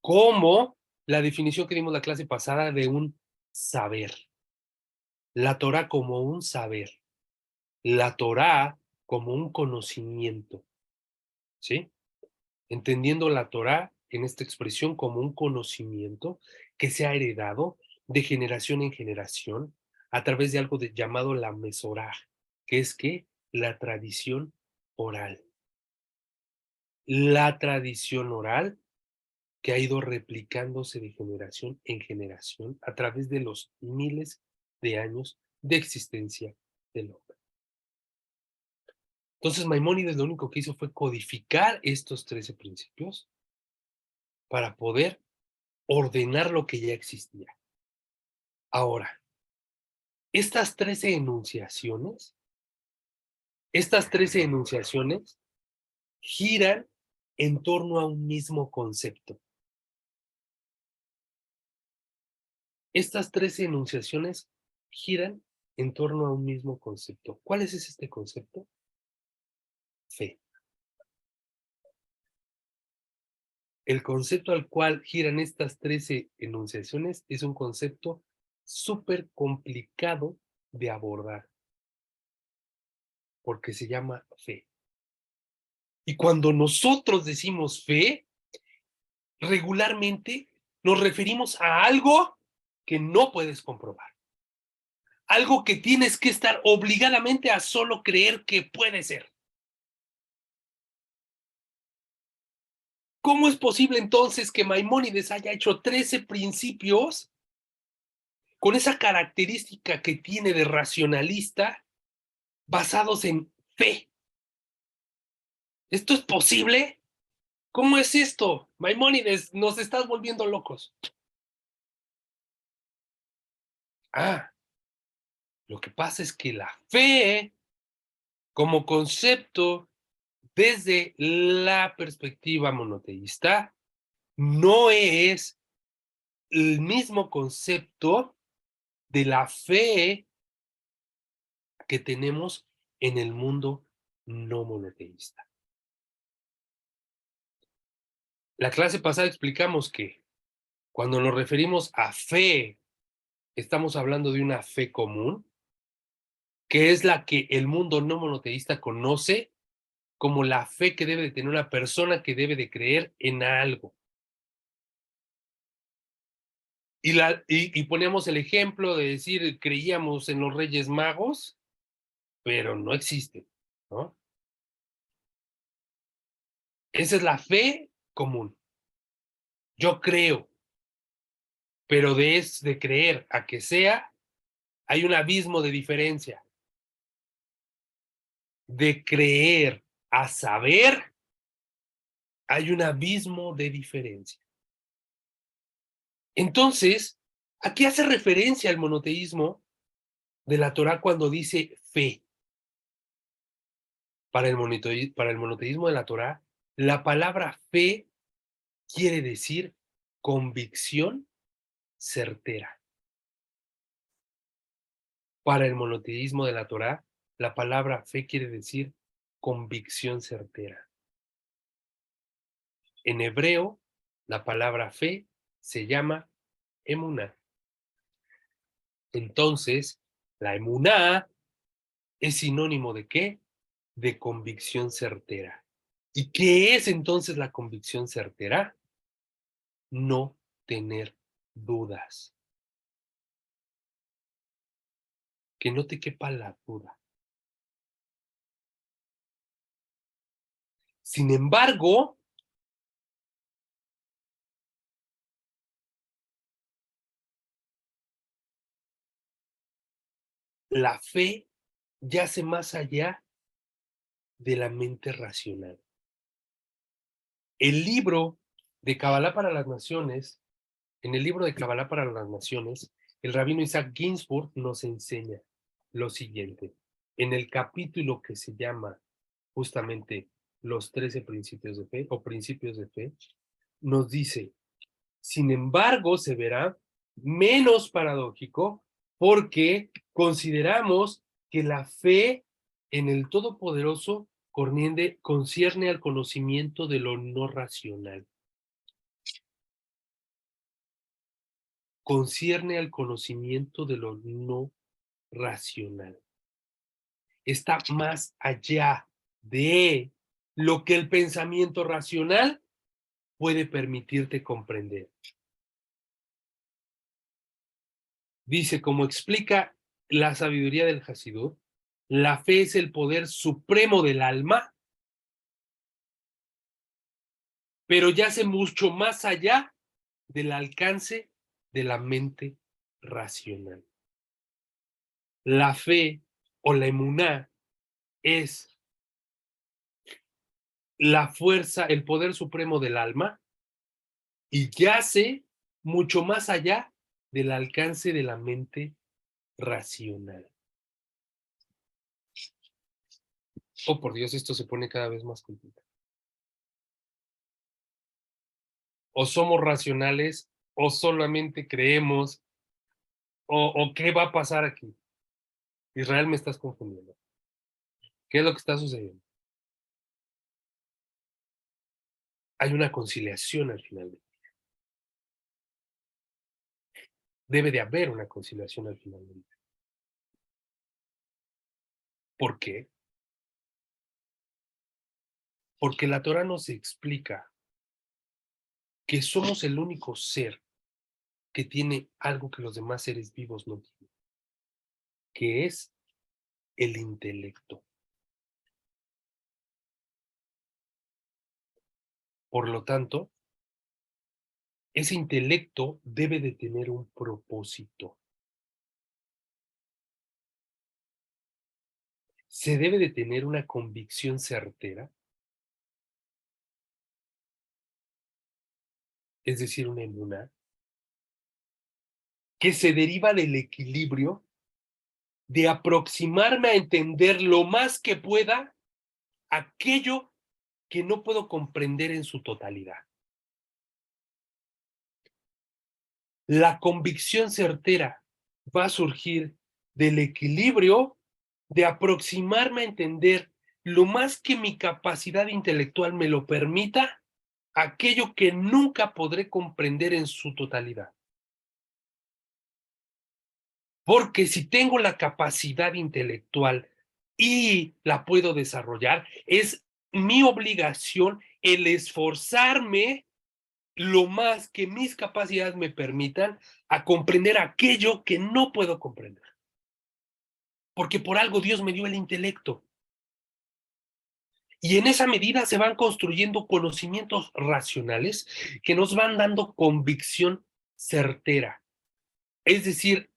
como la definición que dimos la clase pasada de un saber. La Torá como un saber. La Torá como un conocimiento. ¿Sí? Entendiendo la Torá en esta expresión como un conocimiento que se ha heredado de generación en generación a través de algo llamado la Mesorá, que es que la tradición oral. La tradición oral que ha ido replicándose de generación en generación a través de los miles de años de existencia del hombre. Entonces Maimónides lo único que hizo fue codificar estos 13 principios para poder ordenar lo que ya existía. Ahora, estas 13 enunciaciones giran en torno a un mismo concepto. Estas 13 enunciaciones giran en torno a un mismo concepto. ¿Cuál es este concepto? Fe. El concepto al cual giran estas 13 enunciaciones es un concepto súper complicado de abordar, porque se llama fe. Y cuando nosotros decimos fe, regularmente nos referimos a algo que no puedes comprobar. Algo que tienes que estar obligadamente a solo creer que puede ser. ¿Cómo es posible entonces que Maimónides haya hecho 13 principios con esa característica que tiene de racionalista basados en fe? ¿Esto es posible? ¿Cómo es esto? Maimónides, nos estás volviendo locos. Lo que pasa es que la fe, como concepto, desde la perspectiva monoteísta, no es el mismo concepto de la fe que tenemos en el mundo no monoteísta. La clase pasada explicamos que cuando nos referimos a fe, estamos hablando de una fe común, que es la que el mundo no monoteísta conoce como la fe que debe de tener una persona que debe de creer en algo. Y poníamos el ejemplo de decir, creíamos en los Reyes Magos, pero no existen, ¿no? Esa es la fe común. Yo creo, pero de creer a que sea, hay un abismo de diferencia. de creer a saber, hay un abismo de diferencia. Entonces, ¿a qué hace referencia el monoteísmo de la Torá cuando dice fe? Para el monoteísmo de la Torá, la palabra fe quiere decir convicción certera. Para el monoteísmo de la Torá, la palabra fe quiere decir convicción certera. En hebreo, la palabra fe se llama emuná. Entonces, la emuná es sinónimo ¿de qué? De convicción certera. ¿Y qué es entonces la convicción certera? No tener dudas. Que no te quepa la duda. Sin embargo, la fe yace más allá de la mente racional. El libro de Kabbalah para las Naciones, en el libro de Kabbalah para las Naciones, el rabino Isaac Ginsburg nos enseña lo siguiente. En el capítulo que se llama justamente los 13 principios de fe o principios de fe, nos dice, sin embargo, se verá menos paradójico porque consideramos que la fe en el Todopoderoso concierne al conocimiento de lo no racional. Concierne al conocimiento de lo no racional. Está más allá de lo que el pensamiento racional puede permitirte comprender. Dice, como explica la sabiduría del Hasidut, la fe es el poder supremo del alma, pero yace mucho más allá del alcance de la mente racional. La fe o la emuná es la fuerza, el poder supremo del alma y yace mucho más allá del alcance de la mente racional. Oh, por Dios, esto se pone cada vez más complicado. O somos racionales, o solamente creemos, o qué va a pasar aquí. Israel, me estás confundiendo. ¿Qué es lo que está sucediendo? Hay una conciliación al final. Debe de haber una conciliación al final del día. ¿Por qué? Porque la Torah nos explica que somos el único ser que tiene algo que los demás seres vivos no tienen, que es el intelecto. Por lo tanto, ese intelecto debe de tener un propósito. Se debe de tener una convicción certera, es decir, una emuná, que se deriva del equilibrio de aproximarme a entender lo más que pueda aquello que no puedo comprender en su totalidad. La convicción certera va a surgir del equilibrio de aproximarme a entender lo más que mi capacidad intelectual me lo permita, aquello que nunca podré comprender en su totalidad. Porque si tengo la capacidad intelectual y la puedo desarrollar, es mi obligación el esforzarme lo más que mis capacidades me permitan a comprender aquello que no puedo comprender. Porque por algo Dios me dio el intelecto. Y en esa medida se van construyendo conocimientos racionales que nos van dando convicción certera. Es decir,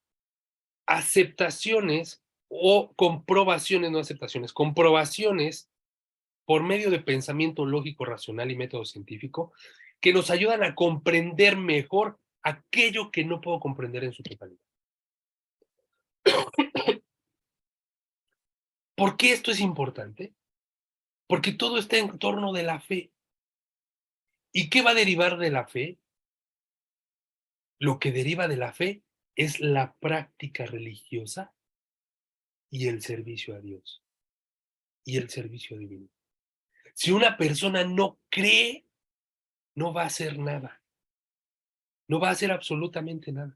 aceptaciones o comprobaciones, no aceptaciones, comprobaciones por medio de pensamiento lógico, racional y método científico que nos ayudan a comprender mejor aquello que no puedo comprender en su totalidad. ¿Por qué esto es importante? Porque todo está en torno de la fe. ¿Y qué va a derivar de la fe? Lo que deriva de la fe es la práctica religiosa y el servicio a Dios y el servicio divino. Si una persona no cree, no va a hacer nada. No va a hacer absolutamente nada.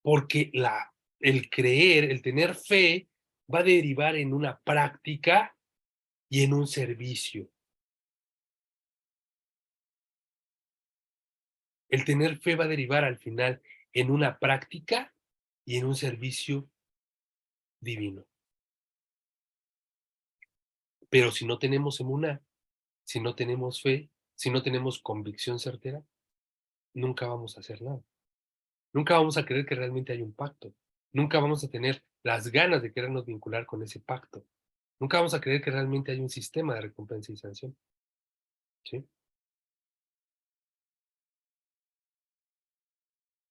Porque el creer, el tener fe, va a derivar en una práctica y en un servicio. El tener fe va a derivar al final en una práctica y en un servicio divino. Pero si no tenemos emuná, si no tenemos fe, si no tenemos convicción certera, nunca vamos a hacer nada. Nunca vamos a creer que realmente hay un pacto. Nunca vamos a tener las ganas de querernos vincular con ese pacto. Nunca vamos a creer que realmente hay un sistema de recompensa y sanción. ¿Sí?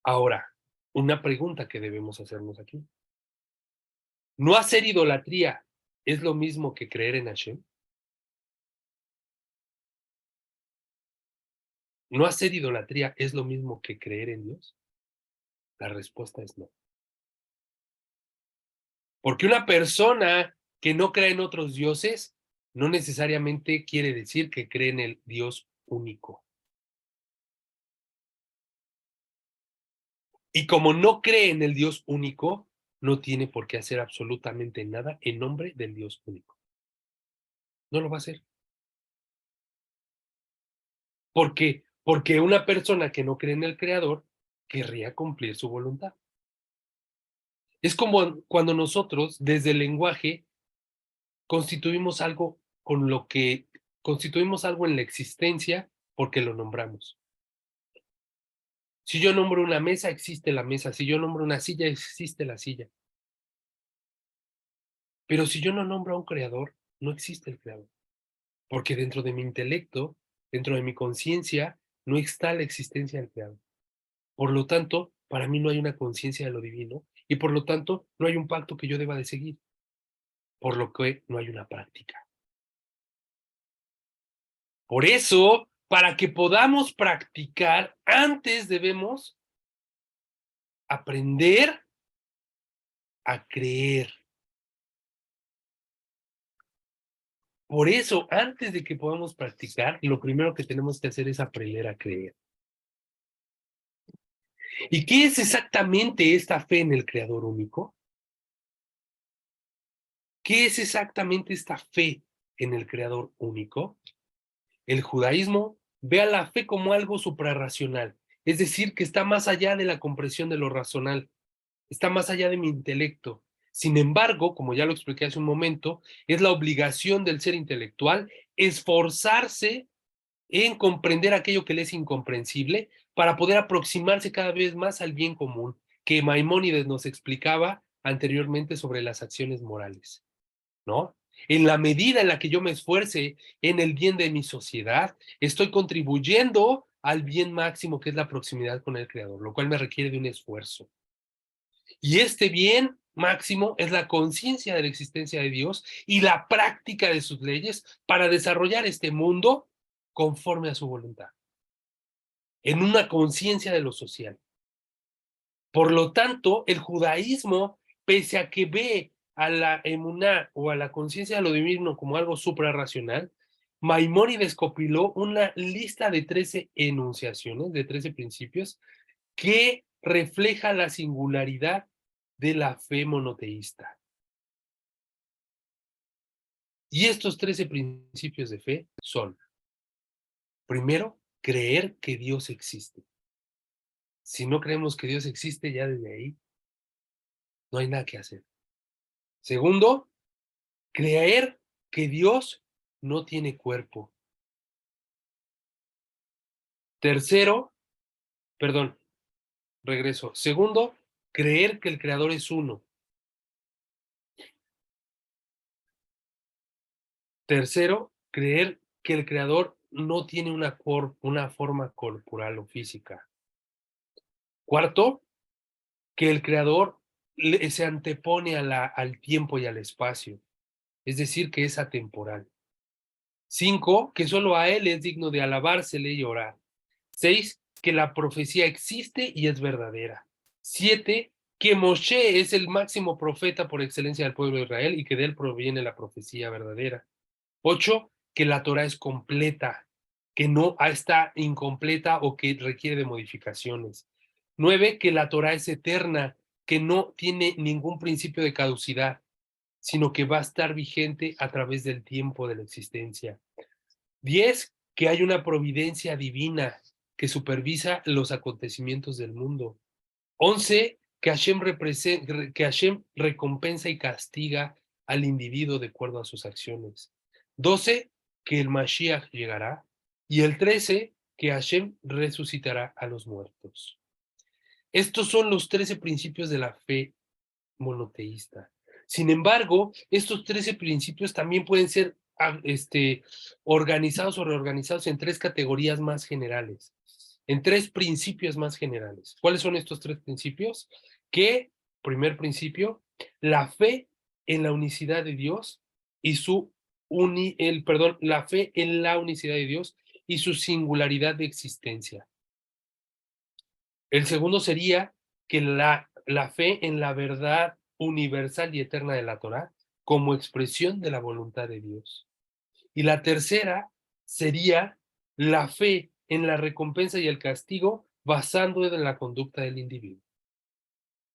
Ahora, una pregunta que debemos hacernos aquí. ¿No hacer idolatría es lo mismo que creer en Hashem? ¿No hacer idolatría es lo mismo que creer en Dios? La respuesta es no. Porque una persona que no cree en otros dioses no necesariamente quiere decir que cree en el Dios único. Y como no cree en el Dios único, no tiene por qué hacer absolutamente nada en nombre del Dios único. No lo va a hacer. ¿Por qué? Porque una persona que no cree en el Creador querría cumplir su voluntad. Es como cuando nosotros, desde el lenguaje, constituimos algo con lo que constituimos algo en la existencia porque lo nombramos. Si yo nombro una mesa, existe la mesa. Si yo nombro una silla, existe la silla. Pero si yo no nombro a un creador, no existe el creador. Porque dentro de mi intelecto, dentro de mi conciencia, no está la existencia del creador. Por lo tanto, para mí no hay una conciencia de lo divino y por lo tanto no hay un pacto que yo deba de seguir. Por lo que no hay una práctica. Por eso, para que podamos practicar, antes debemos aprender a creer. Por eso, antes de que podamos practicar, lo primero que tenemos que hacer es aprender a creer. ¿Y qué es exactamente esta fe en el Creador único? ¿Qué es exactamente esta fe en el Creador único? El judaísmo ve a la fe como algo suprarracional, es decir, que está más allá de la comprensión de lo racional, está más allá de mi intelecto. Sin embargo, como ya lo expliqué hace un momento, es la obligación del ser intelectual esforzarse en comprender aquello que le es incomprensible para poder aproximarse cada vez más al bien común, que Maimónides nos explicaba anteriormente sobre las acciones morales, ¿no? En la medida en la que yo me esfuerce en el bien de mi sociedad, estoy contribuyendo al bien máximo que es la proximidad con el Creador, lo cual me requiere de un esfuerzo. Y este bien máximo es la conciencia de la existencia de Dios y la práctica de sus leyes para desarrollar este mundo conforme a su voluntad, en una conciencia de lo social. Por lo tanto, el judaísmo, pese a que ve a la emuná o a la conciencia de lo divino como algo suprarracional, Maimónides compiló una lista de 13 enunciaciones, de 13 principios, que refleja la singularidad de la fe monoteísta. Y estos 13 principios de fe son, primero, creer que Dios existe. Si no creemos que Dios existe, ya desde ahí no hay nada que hacer. Segundo, creer que Dios no tiene cuerpo. Tercero, perdón, regreso. Segundo, creer que el Creador es uno. Tercero, creer que el creador no tiene una forma corporal o física. Cuarto, que el creador se antepone al tiempo y al espacio, es decir, que es atemporal. 5, que solo a él es digno de alabársele y orar. 6, que la profecía existe y es verdadera. 7, que Moshe es el máximo profeta por excelencia del pueblo de Israel y que de él proviene la profecía verdadera. 8, que la Torah es completa, que no está incompleta o que requiere de modificaciones. 9, que la Torah es eterna, que no tiene ningún principio de caducidad, sino que va a estar vigente a través del tiempo de la existencia. 10, que hay una providencia divina que supervisa los acontecimientos del mundo. 11, que Hashem recompensa y castiga al individuo de acuerdo a sus acciones. 12, que el Mashiach llegará. Y el 13, que Hashem resucitará a los muertos. Estos son los 13 principios de la fe monoteísta. Sin embargo, estos 13 principios también pueden ser organizados o reorganizados en 3 categorías más generales, en 3 principios más generales. ¿Cuáles son estos 3 principios? Que, primer principio, la fe en la unicidad de Dios y la fe en la unicidad de Dios y su singularidad de existencia. El segundo sería que la fe en la verdad universal y eterna de la Torá como expresión de la voluntad de Dios. Y la tercera sería la fe en la recompensa y el castigo basando en la conducta del individuo.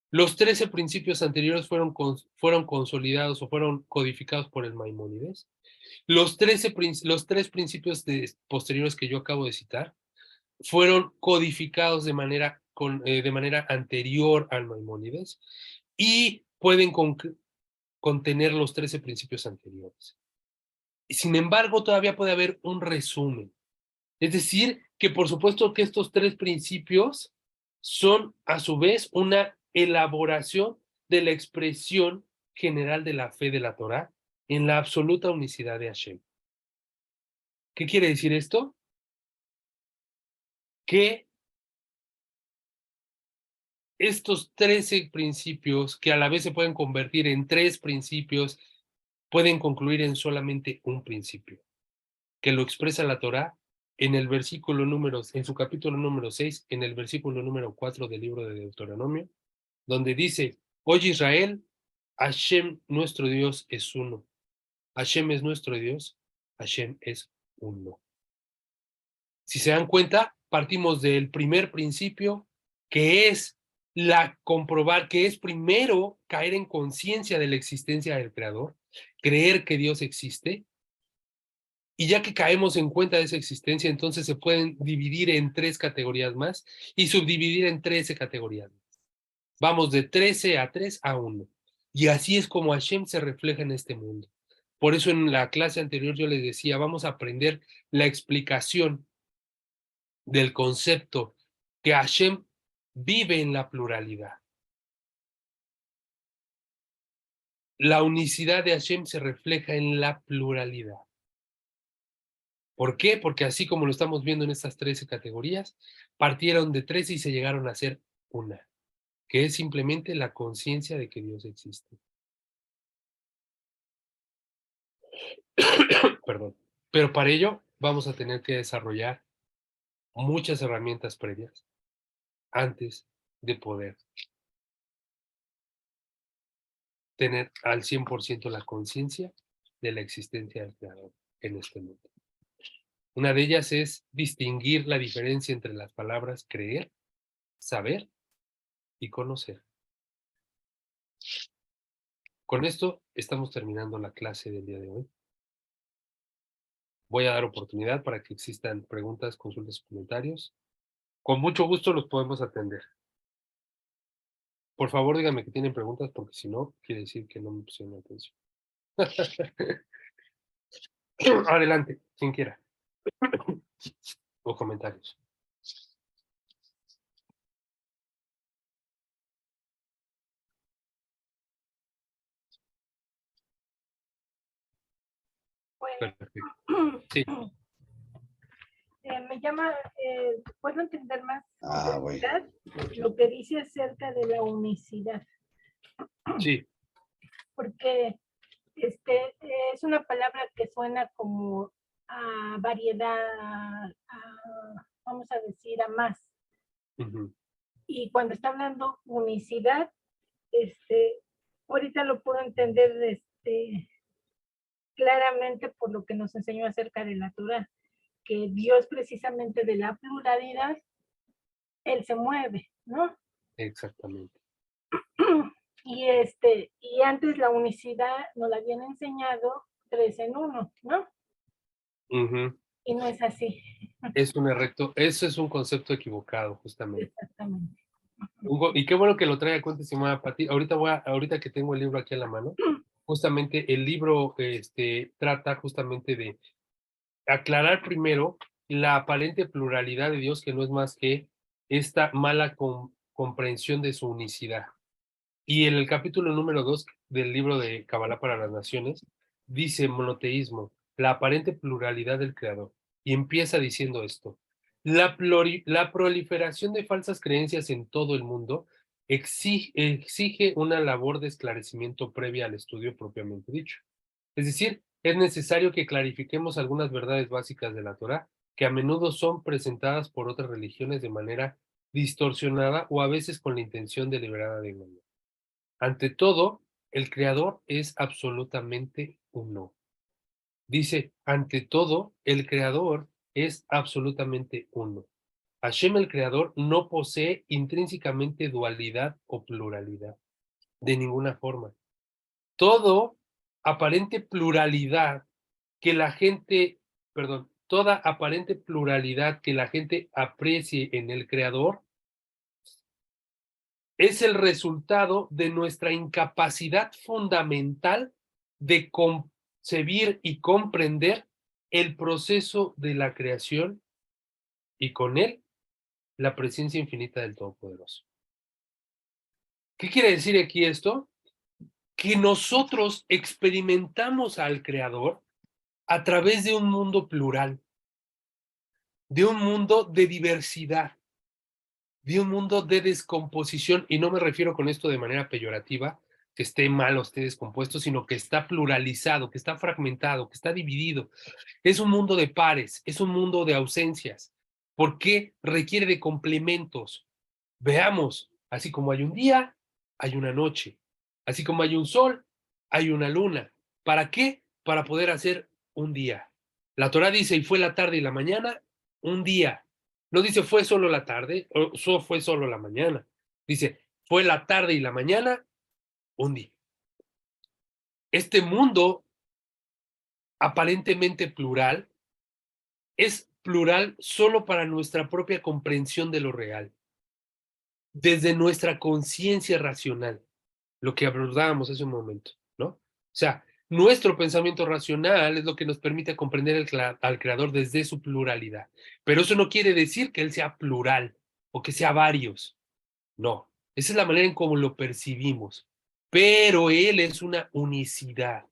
Los 13 principios anteriores fueron consolidados o fueron codificados por el Maimónides. Los 3 principios posteriores que yo acabo de citar fueron codificados de manera anterior al Maimónides y pueden contener los 13 principios anteriores. Sin embargo, todavía puede haber un resumen. Es decir, que por supuesto que estos 3 principios son a su vez una elaboración de la expresión general de la fe de la Torá en la absoluta unicidad de Hashem. ¿Qué quiere decir esto? Que estos 13 principios, que a la vez se pueden convertir en 3 principios, pueden concluir en solamente un principio, que lo expresa la Torá en su capítulo número 6, en el versículo número 4 del libro de Deuteronomio, donde dice: Oye Israel, Hashem nuestro Dios es uno. Hashem es nuestro Dios, Hashem es uno. Si se dan cuenta, partimos del primer principio, que es comprobar que es primero caer en conciencia de la existencia del Creador, creer que Dios existe, y ya que caemos en cuenta de esa existencia, entonces se pueden dividir en 3 categorías más y subdividir en 13 categorías más. Vamos de 13 a 3 a 1. Y así es como Hashem se refleja en este mundo. Por eso en la clase anterior yo les decía, vamos a aprender la explicación del concepto que Hashem vive en la pluralidad. La unicidad de Hashem se refleja en la pluralidad. ¿Por qué? Porque así como lo estamos viendo en estas 13 categorías, partieron de 13 y se llegaron a ser una, que es simplemente la conciencia de que Dios existe. Perdón. Pero para ello vamos a tener que desarrollar muchas herramientas previas antes de poder tener al 100% la conciencia de la existencia del Creador en este mundo. Una de ellas es distinguir la diferencia entre las palabras creer, saber y conocer. Con esto estamos terminando la clase del día de hoy. Voy a dar oportunidad para que existan preguntas, consultas y comentarios. Con mucho gusto los podemos atender. Por favor, díganme que tienen preguntas, porque si no, quiere decir que no me pusieron atención. Adelante, quien quiera. O comentarios. Pues Bueno, Perfecto. Sí. me llama, puedo entender más Bueno. lo que dice acerca de la unicidad, Sí. porque es una palabra que suena como a variedad, vamos a decir, a más. Ujú. Y cuando está hablando unicidad, ahorita lo puedo entender claramente por lo que nos enseñó acerca de la Torah, que Dios precisamente de la pluralidad, Él se mueve, ¿no? Exactamente. Y antes la unicidad nos la habían enseñado 3 en 1, ¿no? Ujú. Y no es así. Es un errecto, eso es un concepto equivocado, justamente. Exactamente. Hugo, y qué bueno que lo trae a cuenta, estimada Pati. Ahorita que tengo el libro aquí a la mano, justamente el libro trata justamente de aclarar primero la aparente pluralidad de Dios, que no es más que esta mala comprensión de su unicidad. Y en el capítulo número 2 del libro de Kabbalah para las Naciones, dice monoteísmo, la aparente pluralidad del Creador. Y empieza diciendo esto: la proliferación de falsas creencias en todo el mundo exige una labor de esclarecimiento previa al estudio propiamente dicho. Es decir, es necesario que clarifiquemos algunas verdades básicas de la Torá, que a menudo son presentadas por otras religiones de manera distorsionada o a veces con la intención deliberada de engañar. Ante todo, el Creador es absolutamente uno. Dice, ante todo, el Creador es absolutamente uno. Hashem, el Creador, no posee intrínsecamente dualidad o pluralidad, de ninguna forma. Todo aparente pluralidad que la gente, perdón, toda aparente pluralidad que la gente aprecie en el Creador es el resultado de nuestra incapacidad fundamental de concebir y comprender el proceso de la creación y con él la presencia infinita del Todopoderoso. ¿Qué quiere decir aquí esto? Que nosotros experimentamos al Creador a través de un mundo plural, de un mundo de diversidad, de un mundo de descomposición, y no me refiero con esto de manera peyorativa, que esté mal o esté descompuesto, sino que está pluralizado, que está fragmentado, que está dividido. Es un mundo de pares, es un mundo de ausencias. ¿Por qué? Requiere de complementos. Veamos, así como hay un día, hay una noche. Así como hay un sol, hay una luna. ¿Para qué? Para poder hacer un día. La Torá dice, y fue la tarde y la mañana, un día. No dice, fue solo la tarde, o fue solo la mañana. Dice, fue la tarde y la mañana, un día. Este mundo aparentemente plural es plural solo para nuestra propia comprensión de lo real, desde nuestra conciencia racional, lo que abordábamos hace un momento, ¿no? O sea, nuestro pensamiento racional es lo que nos permite comprender al Creador desde su pluralidad. Pero eso no quiere decir que Él sea plural o que sea varios. No, esa es la manera en cómo lo percibimos. Pero Él es una unicidad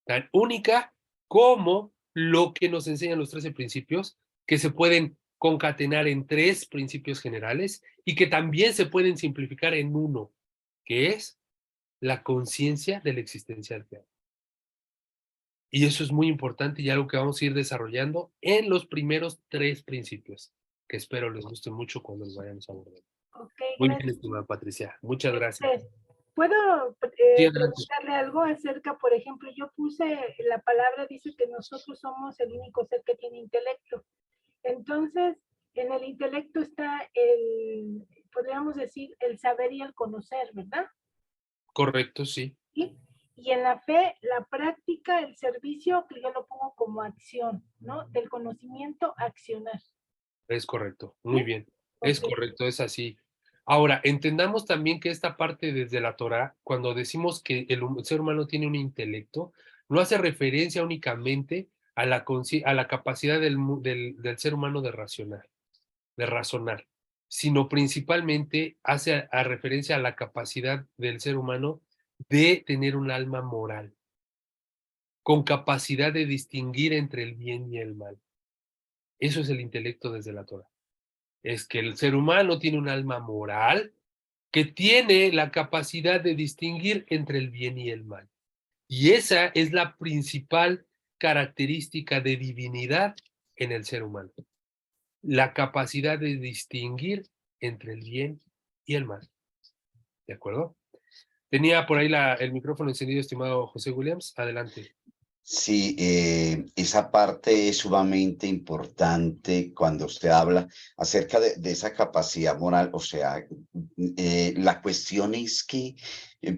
tan única como lo que nos enseñan los 13 principios, que se pueden concatenar en 3 principios generales y que también se pueden simplificar en uno, que es la conciencia de la existencia del Creador. Y eso es muy importante y algo que vamos a ir desarrollando en los primeros 3 principios, que espero les guste mucho cuando los vayamos a abordar. Ok, Muy bien, gracias. estimada Patricia. Muchas gracias. ¿Puedo Sí, adelante. preguntarle algo acerca, por ejemplo, yo puse, la palabra dice que nosotros somos el único ser que tiene intelecto. Entonces, en el intelecto está podríamos decir, el saber y el conocer, ¿verdad? Correcto, sí. ¿Sí? Y en la fe, la práctica, el servicio, que yo lo pongo como acción, ¿no? Del conocimiento, accionar. Es correcto, muy ¿Sí? bien. Es Ok. correcto, es así. Ahora, entendamos también que esta parte desde la Torá, cuando decimos que el ser humano tiene un intelecto, no hace referencia únicamente a la capacidad del ser humano de razonar, sino principalmente hace a referencia a la capacidad del ser humano de tener un alma moral. con capacidad de distinguir entre el bien y el mal. Eso es el intelecto desde la Torah. Es que el ser humano tiene un alma moral que tiene la capacidad de distinguir entre el bien y el mal. Y esa es la principal característica de divinidad en el ser humano. La capacidad de distinguir entre el bien y el mal. ¿De acuerdo? Tenía por ahí el micrófono encendido, estimado José Williams. Adelante. Sí, esa parte es sumamente importante cuando usted habla acerca de esa capacidad moral. O sea, la cuestión es que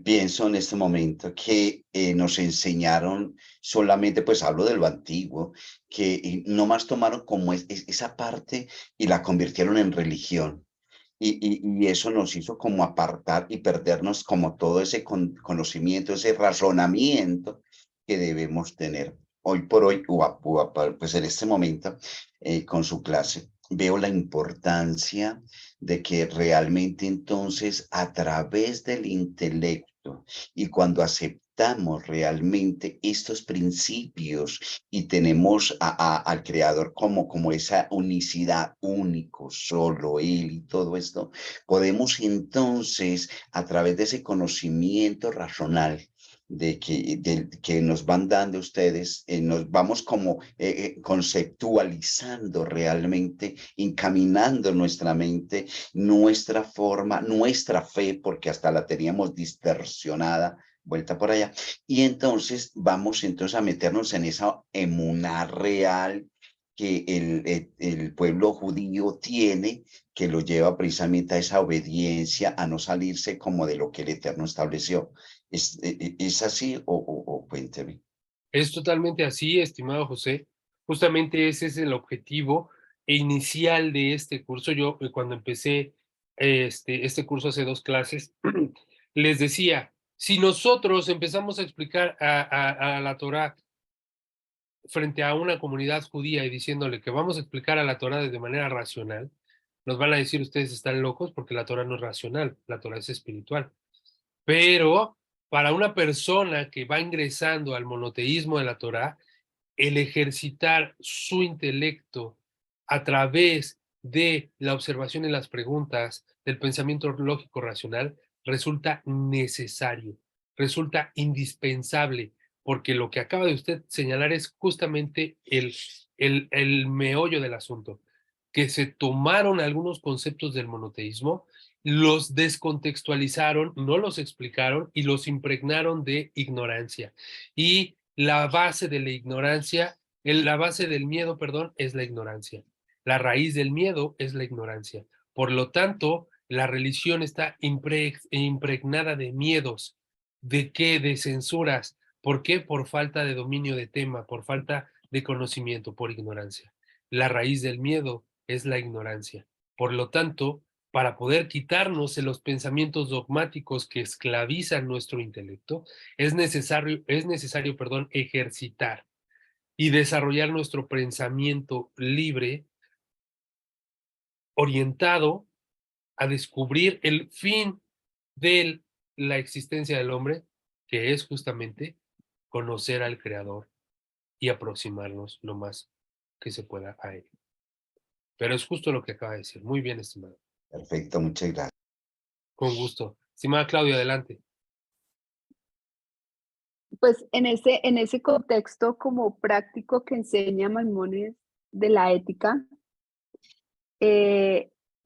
pienso en este momento que nos enseñaron solamente, pues hablo de lo antiguo, que nomás tomaron como esa parte y la convirtieron en religión. Y eso nos hizo como apartar y perdernos como todo ese conocimiento, ese razonamiento que debemos tener. Hoy por hoy, pues en este momento, con su clase, veo la importancia de que realmente entonces a través del intelecto y cuando aceptamos realmente estos principios y tenemos al creador como esa unicidad, único, solo él y todo esto, podemos entonces a través de ese conocimiento racional que nos van dando ustedes, nos vamos como conceptualizando realmente, encaminando nuestra mente, nuestra forma, nuestra fe, porque hasta la teníamos distorsionada, vuelta por allá, y entonces vamos entonces a meternos en esa emuná real que el pueblo judío tiene, que lo lleva precisamente a esa obediencia, a no salirse como de lo que el Eterno estableció. ¿Es así o cuénteme? Es totalmente así, estimado José. Justamente ese es el objetivo inicial de este curso. Yo cuando empecé este curso hace 2 clases, les decía, si nosotros empezamos a explicar a la Torá frente a una comunidad judía y diciéndole que vamos a explicar a la Torá de manera racional, nos van a decir ustedes están locos porque la Torá no es racional, la Torá es espiritual. Pero para una persona que va ingresando al monoteísmo de la Torá, el ejercitar su intelecto a través de la observación y las preguntas, del pensamiento lógico racional, resulta necesario, resulta indispensable, porque lo que acaba de usted señalar es justamente el meollo del asunto, que se tomaron algunos conceptos del monoteísmo, los descontextualizaron, no los explicaron y los impregnaron de ignorancia. Y la base de la ignorancia, la base del miedo, perdón, es la ignorancia. La raíz del miedo es la ignorancia. Por lo tanto, la religión está impregnada de miedos. ¿De qué? De censuras. ¿Por qué? Por falta de dominio de tema, por falta de conocimiento, por ignorancia. La raíz del miedo es la ignorancia. Por lo tanto, para poder quitarnos de los pensamientos dogmáticos que esclavizan nuestro intelecto, es necesario, perdón, ejercitar y desarrollar nuestro pensamiento libre, orientado a descubrir el fin de la existencia del hombre, que es justamente conocer al Creador y aproximarnos lo más que se pueda a él. Pero es justo lo que acaba de decir. Muy bien, estimado. Perfecto, muchas gracias. Con gusto. Estimada Claudia, adelante. Pues en ese contexto como práctico que enseña Maimónides de la ética,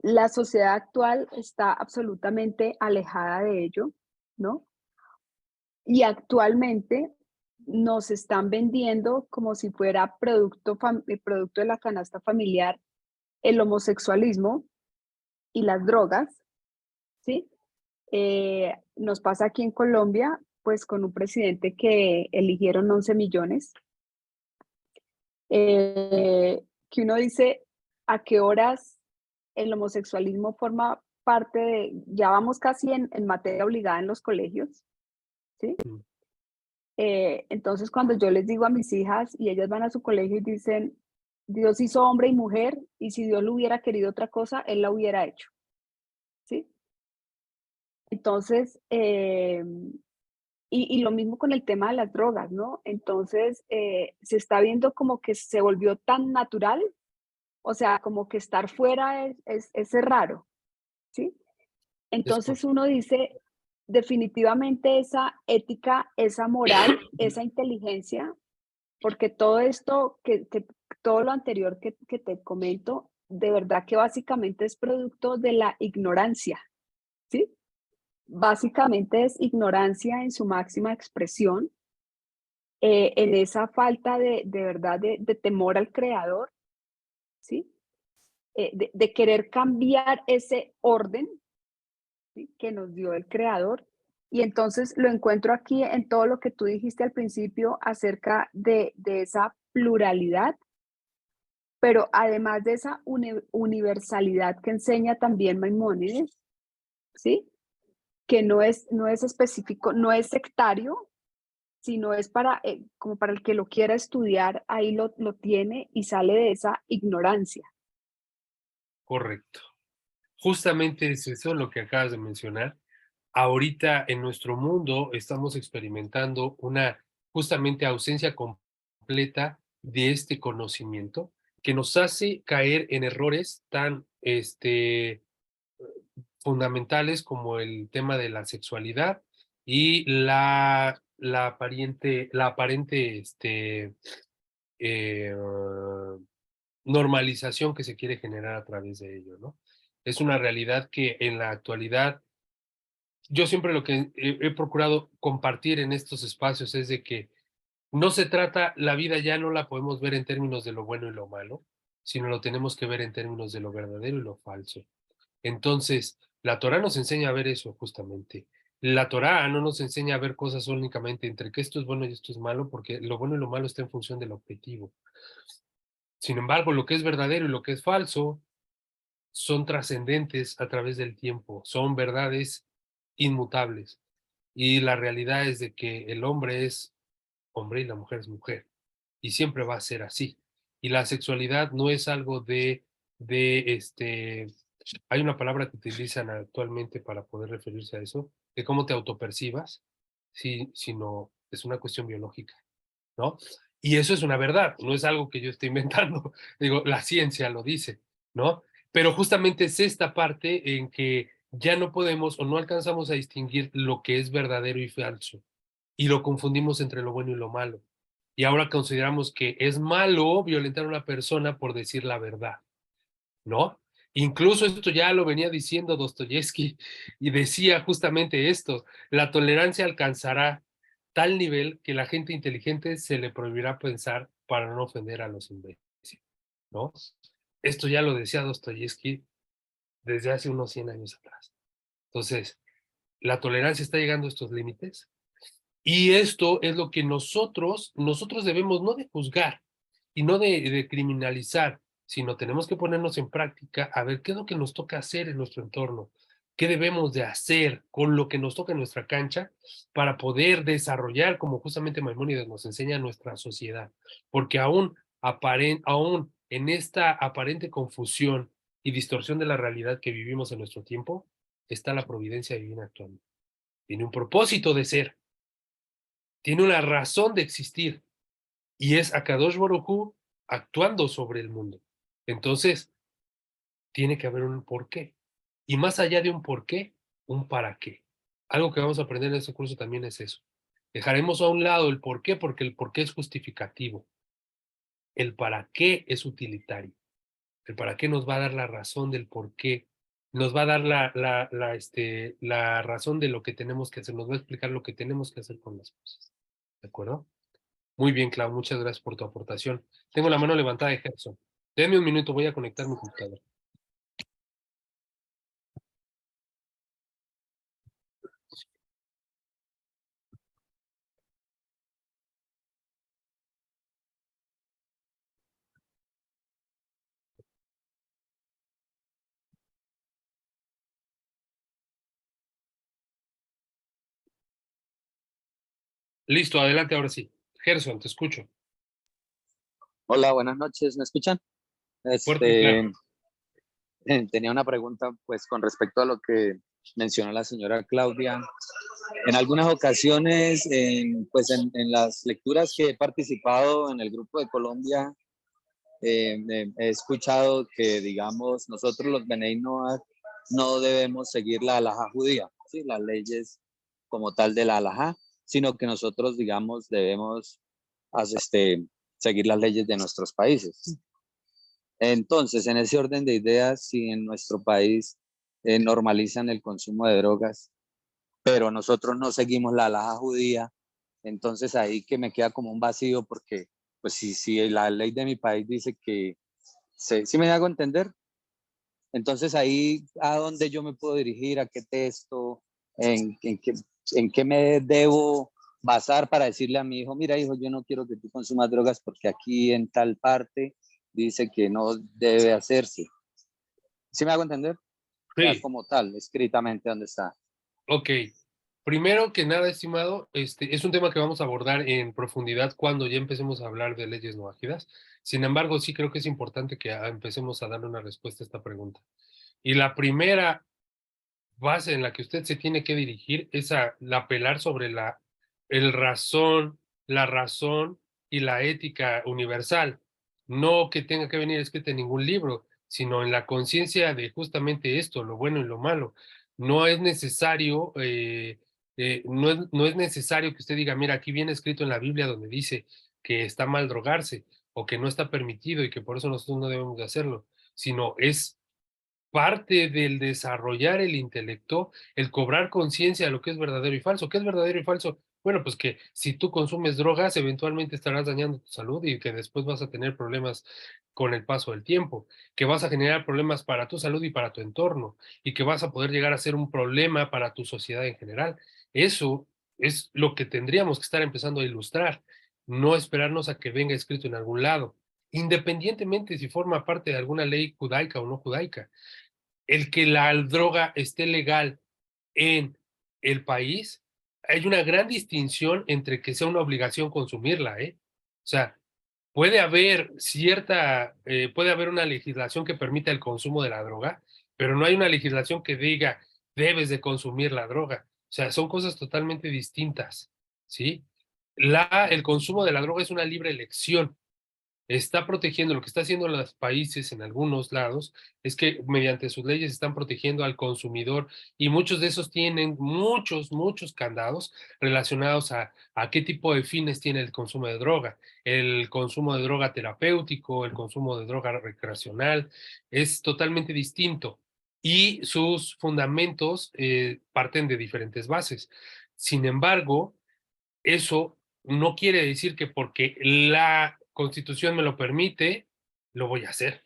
la sociedad actual está absolutamente alejada de ello, ¿no? Y actualmente nos están vendiendo como si fuera producto de la canasta familiar el homosexualismo y las drogas, ¿sí? Nos pasa aquí en Colombia, pues con un presidente que eligieron 11 millones, que uno dice a qué horas el homosexualismo forma parte de, ya vamos casi en materia obligada en los colegios, ¿sí? Mm. Entonces cuando yo les digo a mis hijas y ellas van a su colegio y dicen, Dios hizo hombre y mujer y si Dios lo hubiera querido otra cosa, Él la hubiera hecho, ¿sí? Entonces, Y lo mismo con el tema de las drogas, ¿no? Entonces, se está viendo como que se volvió tan natural, o sea, como que estar fuera es raro, ¿sí? Es Entonces uno dice, definitivamente esa ética, esa moral, esa inteligencia, porque todo esto, todo lo anterior que te comento, de verdad que básicamente es producto de la ignorancia, ¿sí? Básicamente es ignorancia en su máxima expresión, en esa falta de verdad de temor al creador, ¿sí? De querer cambiar ese orden, ¿sí?, que nos dio el creador. Y entonces lo encuentro aquí en todo lo que tú dijiste al principio acerca de esa pluralidad, pero además de esa universalidad que enseña también Maimónides, ¿sí? Que no es específico, no es sectario, sino es para, como para el que lo quiera estudiar, ahí lo tiene y sale de esa ignorancia. correcto. Justamente es eso lo que acabas de mencionar. Ahorita en nuestro mundo estamos experimentando una justamente ausencia completa de este conocimiento que nos hace caer en errores tan fundamentales como el tema de la sexualidad y la aparente eh, normalización que se quiere generar a través de ello, ¿no? Es una realidad que en la actualidad yo siempre lo que he procurado compartir en estos espacios es de que no se trata, la vida ya no la podemos ver en términos de lo bueno y lo malo, sino lo tenemos que ver en términos de lo verdadero y lo falso. Entonces, la Torá nos enseña a ver eso justamente. La Torá no nos enseña a ver cosas únicamente entre que esto es bueno y esto es malo, porque lo bueno y lo malo está en función del objetivo. Sin embargo, lo que es verdadero y lo que es falso son trascendentes a través del tiempo, son verdades inmutables. Y la realidad es de que el hombre es hombre y la mujer es mujer. Y siempre va a ser así. Y la sexualidad no es algo de hay una palabra que utilizan actualmente para poder referirse a eso, de cómo te autopercibas, sí, sino es una cuestión biológica, ¿no? Y eso es una verdad, no es algo que yo esté inventando, digo, la ciencia lo dice, ¿no? Pero justamente es esta parte en que ya no podemos o no alcanzamos a distinguir lo que es verdadero y falso, y lo confundimos entre lo bueno y lo malo. Y ahora consideramos que es malo violentar a una persona por decir la verdad, ¿no? Incluso esto ya lo venía diciendo Dostoyevsky y decía justamente esto, la tolerancia alcanzará tal nivel que la gente inteligente se le prohibirá pensar para no ofender a los imbéciles, ¿no? Esto ya lo decía Dostoyevsky desde hace unos 100 años atrás. Entonces, la tolerancia está llegando a estos límites y esto es lo que nosotros debemos no de juzgar y no de criminalizar, sino tenemos que ponernos en práctica a ver qué es lo que nos toca hacer en nuestro entorno, qué debemos de hacer con lo que nos toca en nuestra cancha para poder desarrollar, como justamente Maimónides nos enseña, nuestra sociedad. Porque aún en esta aparente confusión y distorsión de la realidad que vivimos en nuestro tiempo, está la providencia divina actuando. Tiene un propósito de ser, tiene una razón de existir y es Akadosh Baruj Hu actuando sobre el mundo. Entonces, tiene que haber un porqué. Y más allá de un porqué, un para qué. Algo que vamos a aprender en este curso también es eso. Dejaremos a un lado el porqué porque el porqué es justificativo. El para qué es utilitario. El para qué nos va a dar la razón del porqué. Nos va a dar la razón de lo que tenemos que hacer. Nos va a explicar lo que tenemos que hacer con las cosas. ¿De acuerdo? Muy bien, Clau, muchas gracias por tu aportación. Tengo la mano levantada de Gerson. Denme un minuto, voy a conectar mi computadora. Listo, adelante ahora sí. Gerson, te escucho. Hola, buenas noches, ¿me escuchan? Fuerte y claro. Tenía una pregunta pues con respecto a lo que mencionó la señora Claudia. En algunas ocasiones, en las lecturas que he participado en el Grupo de Colombia, he escuchado que, digamos, nosotros los Bnei Noach no debemos seguir la halajá judía, ¿sí? Las leyes como tal de la halajá, sino que nosotros, digamos, debemos seguir las leyes de nuestros países. Entonces, en ese orden de ideas, si en nuestro país normalizan el consumo de drogas, pero nosotros no seguimos la halajá judía, entonces ahí que me queda como un vacío, porque pues si la ley de mi país dice que, ¿sí me hago entender? Entonces ahí a dónde yo me puedo dirigir, a qué texto, en qué me debo basar para decirle a mi hijo, mira hijo, yo no quiero que tú consumas drogas porque aquí en tal parte dice que no debe hacerse. ¿Sí me hago entender? O sea, Sí. como tal, escritamente, ¿dónde está? Ok. Primero que nada, estimado, es un tema que vamos a abordar en profundidad cuando ya empecemos a hablar de leyes no ágidas. Sin embargo, sí creo que es importante que empecemos a darle una respuesta a esta pregunta. Y la primera base en la que usted se tiene que dirigir es apelar sobre la razón y la ética universal. No que tenga que venir escrita en ningún libro, sino en la conciencia de justamente esto, lo bueno y lo malo. No es necesario, no es necesario que usted diga, mira, aquí viene escrito en la Biblia donde dice que está mal drogarse o que no está permitido y que por eso nosotros no debemos de hacerlo, sino es parte del desarrollar el intelecto, el cobrar conciencia de lo que es verdadero y falso. ¿Qué es verdadero y falso? Bueno, pues que si tú consumes drogas, eventualmente estarás dañando tu salud y que después vas a tener problemas con el paso del tiempo, que vas a generar problemas para tu salud y para tu entorno, y que vas a poder llegar a ser un problema para tu sociedad en general. Eso es lo que tendríamos que estar empezando a ilustrar, no esperarnos a que venga escrito en algún lado, independientemente si forma parte de alguna ley judaica o no judaica. El que la droga esté legal en el país, hay una gran distinción entre que sea una obligación consumirla, ¿eh? O sea, puede haber una legislación que permita el consumo de la droga, pero no hay una legislación que diga debes de consumir la droga. O sea, son cosas totalmente distintas, ¿sí? El consumo de la droga es una libre elección. Está protegiendo, lo que está haciendo los países en algunos lados es que mediante sus leyes están protegiendo al consumidor y muchos de esos tienen muchos candados relacionados a qué tipo de fines tiene el consumo de droga. El consumo de droga terapéutico, el consumo de droga recreacional, es totalmente distinto y sus fundamentos parten de diferentes bases. Sin embargo, eso no quiere decir que porque la Constitución me lo permite, lo voy a hacer.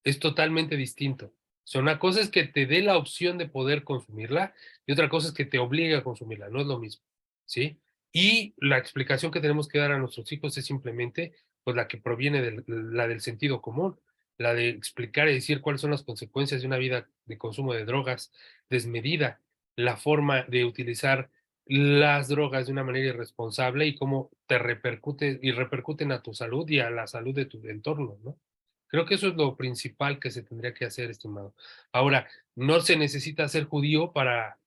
Es totalmente distinto. O sea, una cosa es que te dé la opción de poder consumirla y otra cosa es que te obligue a consumirla. No es lo mismo, ¿sí? Y la explicación que tenemos que dar a nuestros hijos es simplemente pues la que proviene de la del sentido común, la de explicar y decir cuáles son las consecuencias de una vida de consumo de drogas desmedida, la forma de utilizar las drogas de una manera irresponsable y cómo te repercuten a tu salud y a la salud de tu entorno, ¿no? Creo que eso es lo principal que se tendría que hacer, estimado. Ahora, no se necesita ser judío para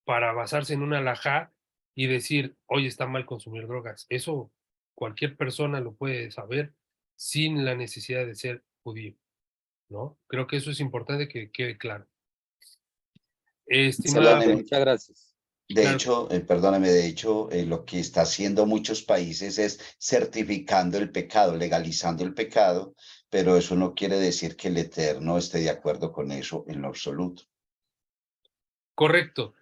basarse en una halajá y decir, oye, está mal consumir drogas. Eso cualquier persona lo puede saber sin la necesidad de ser judío, ¿no? Creo que eso es importante que quede claro. Estimado, Perdóneme, Muchas gracias. de claro, hecho, perdóneme, de hecho, lo que está haciendo muchos países es certificando el pecado, legalizando el pecado, pero eso no quiere decir que el Eterno esté de acuerdo con eso en lo absoluto. correcto.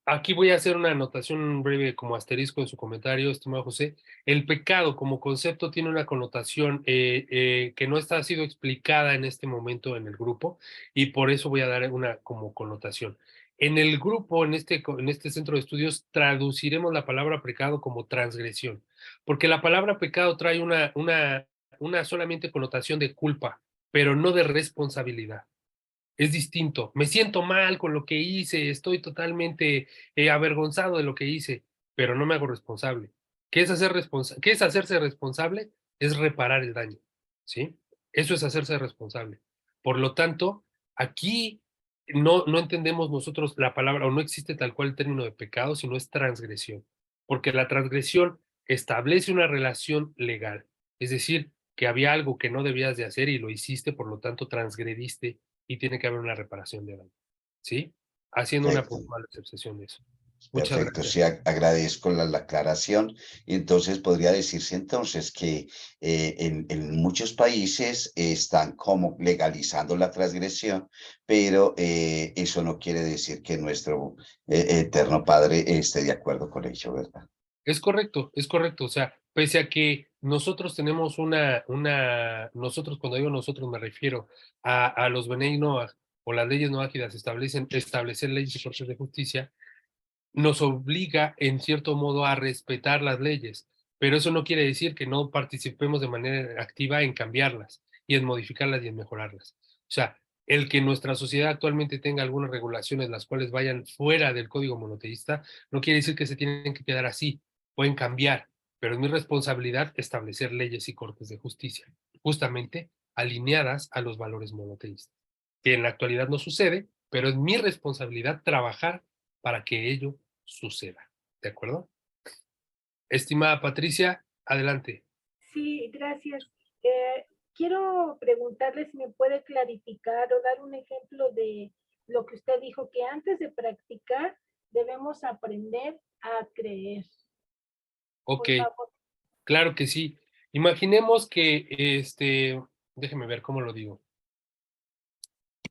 Aquí voy a hacer una anotación breve como asterisco en su comentario, estimado José. El pecado como concepto tiene una connotación que no ha sido explicada en este momento en el grupo y por eso voy a dar una como connotación. En el grupo, en este centro de estudios, traduciremos la palabra pecado como transgresión, porque la palabra pecado trae una solamente connotación de culpa, pero no de responsabilidad. Es distinto. Me siento mal con lo que hice, estoy totalmente avergonzado de lo que hice, pero no me hago responsable. ¿Qué es hacerse responsable? Es reparar el daño, ¿sí? Eso es hacerse responsable. Por lo tanto, aquí no entendemos nosotros la palabra, o no existe tal cual el término de pecado, sino es transgresión, porque la transgresión establece una relación legal, es decir, que había algo que no debías de hacer y lo hiciste, por lo tanto transgrediste y tiene que haber una reparación de daño, ¿sí? Haciendo una Perfecto. puntual excepción de eso. Muchas Perfecto, gracias. sí, agradezco la aclaración. Y entonces podría decirse entonces que en muchos países están como legalizando la transgresión, pero eso no quiere decir que nuestro eterno Padre esté de acuerdo con ello, ¿verdad? Es correcto, es correcto. O sea, pese a que nosotros tenemos nosotros, cuando digo nosotros, me refiero a los Bnei Noaj o las leyes noájidas establecer leyes y cortes de justicia, nos obliga en cierto modo a respetar las leyes, pero eso no quiere decir que no participemos de manera activa en cambiarlas y en modificarlas y en mejorarlas. O sea, el que nuestra sociedad actualmente tenga algunas regulaciones las cuales vayan fuera del código monoteísta, no quiere decir que se tienen que quedar así, pueden cambiar, pero es mi responsabilidad establecer leyes y cortes de justicia, justamente alineadas a los valores monoteístas, que en la actualidad no sucede, pero es mi responsabilidad trabajar para que ello suceda. ¿De acuerdo? Estimada Patricia, adelante. Sí, gracias. Quiero preguntarle si me puede clarificar o dar un ejemplo de lo que usted dijo, que antes de practicar debemos aprender a creer. Ok, Por favor. claro que sí. Imaginemos que, déjeme ver cómo lo digo.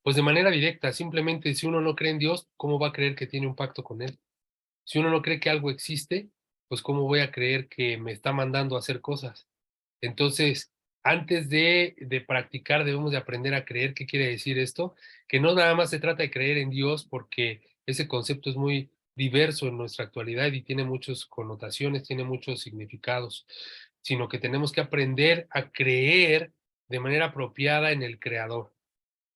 Pues de manera directa, simplemente si uno no cree en Dios, ¿cómo va a creer que tiene un pacto con Él? Si uno no cree que algo existe, pues ¿cómo voy a creer que me está mandando a hacer cosas? Entonces, antes de practicar, debemos de aprender a creer. ¿Qué quiere decir esto? Que no nada más se trata de creer en Dios, porque ese concepto es muy diverso en nuestra actualidad y tiene muchas connotaciones, tiene muchos significados, sino que tenemos que aprender a creer de manera apropiada en el Creador.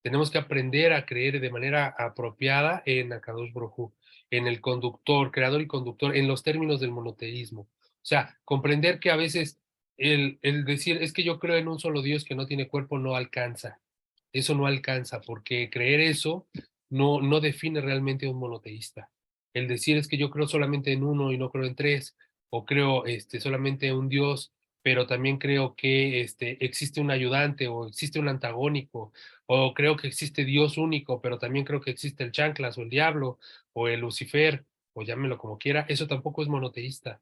Tenemos que aprender a creer de manera apropiada en Akadosh Baruj Hu, en el conductor, creador y conductor, en los términos del monoteísmo. O sea, comprender que a veces el decir es que yo creo en un solo Dios que no tiene cuerpo no alcanza. Eso no alcanza, porque creer eso no define realmente a un monoteísta. El decir es que yo creo solamente en uno y no creo en tres, o creo solamente en un Dios, pero también creo que existe un ayudante o existe un antagónico, o creo que existe Dios único, pero también creo que existe el chanclas o el diablo o el Lucifer, o llámelo como quiera, eso tampoco es monoteísta.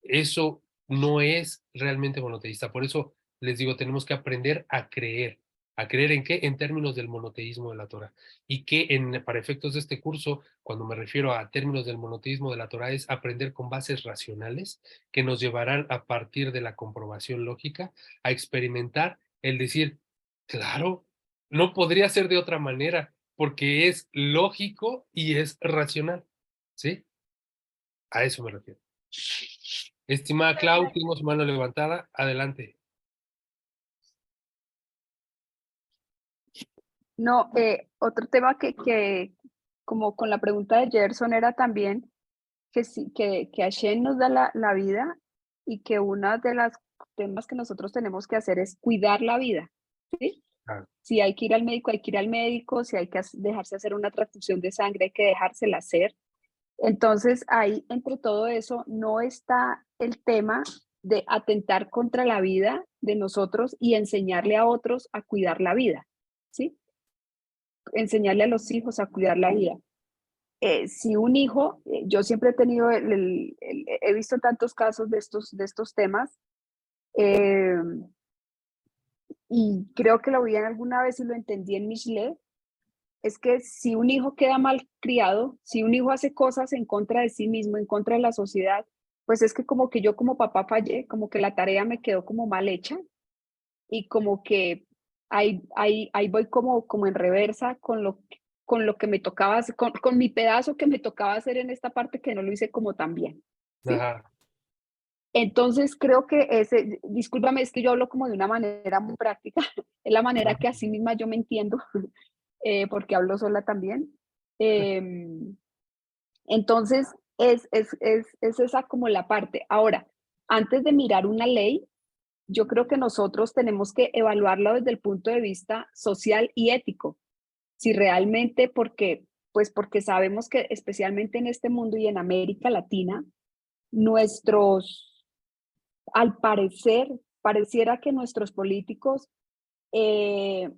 Eso no es realmente monoteísta. Por eso les digo, tenemos que aprender a creer. ¿A creer en qué? En términos del monoteísmo de la Torah. Y que para efectos de este curso, cuando me refiero a términos del monoteísmo de la Torah, es aprender con bases racionales que nos llevarán a partir de la comprobación lógica a experimentar el decir, claro, no podría ser de otra manera, porque es lógico y es racional. ¿Sí? A eso me refiero. Estimada Clau, tengo su mano levantada. Adelante. No, otro tema que como con la pregunta de Gerson era también que, sí, que Hashem nos da la vida y que una de las temas que nosotros tenemos que hacer es cuidar la vida, ¿sí? Ah, Si hay que ir al médico, hay que ir al médico, si hay que dejarse hacer una transfusión de sangre, hay que dejársela hacer. Entonces, ahí entre todo eso no está el tema de atentar contra la vida de nosotros y enseñarle a otros a cuidar la vida, ¿sí? Enseñarle a los hijos a cuidar la vida. Si un hijo, yo siempre he tenido, he visto tantos casos de estos temas, eh, y creo que lo vi en alguna vez y lo entendí en Mishle, es que si un hijo queda mal criado, si un hijo hace cosas en contra de sí mismo, en contra de la sociedad, pues es que como que yo como papá fallé, como que la tarea me quedó como mal hecha y como que ahí voy como en reversa con lo que me tocaba, con mi pedazo que me tocaba hacer en esta parte que no lo hice como tan bien, ¿sí? ajá. Entonces creo que discúlpame, es que yo hablo como de una manera muy práctica, es la manera que así misma yo me entiendo, porque hablo sola también. Entonces, es esa como la parte. Ahora, antes de mirar una ley, yo creo que nosotros tenemos que evaluarla desde el punto de vista social y ético. si realmente porque sabemos que especialmente en este mundo y en América Latina, al parecer, pareciera que nuestros políticos, eh,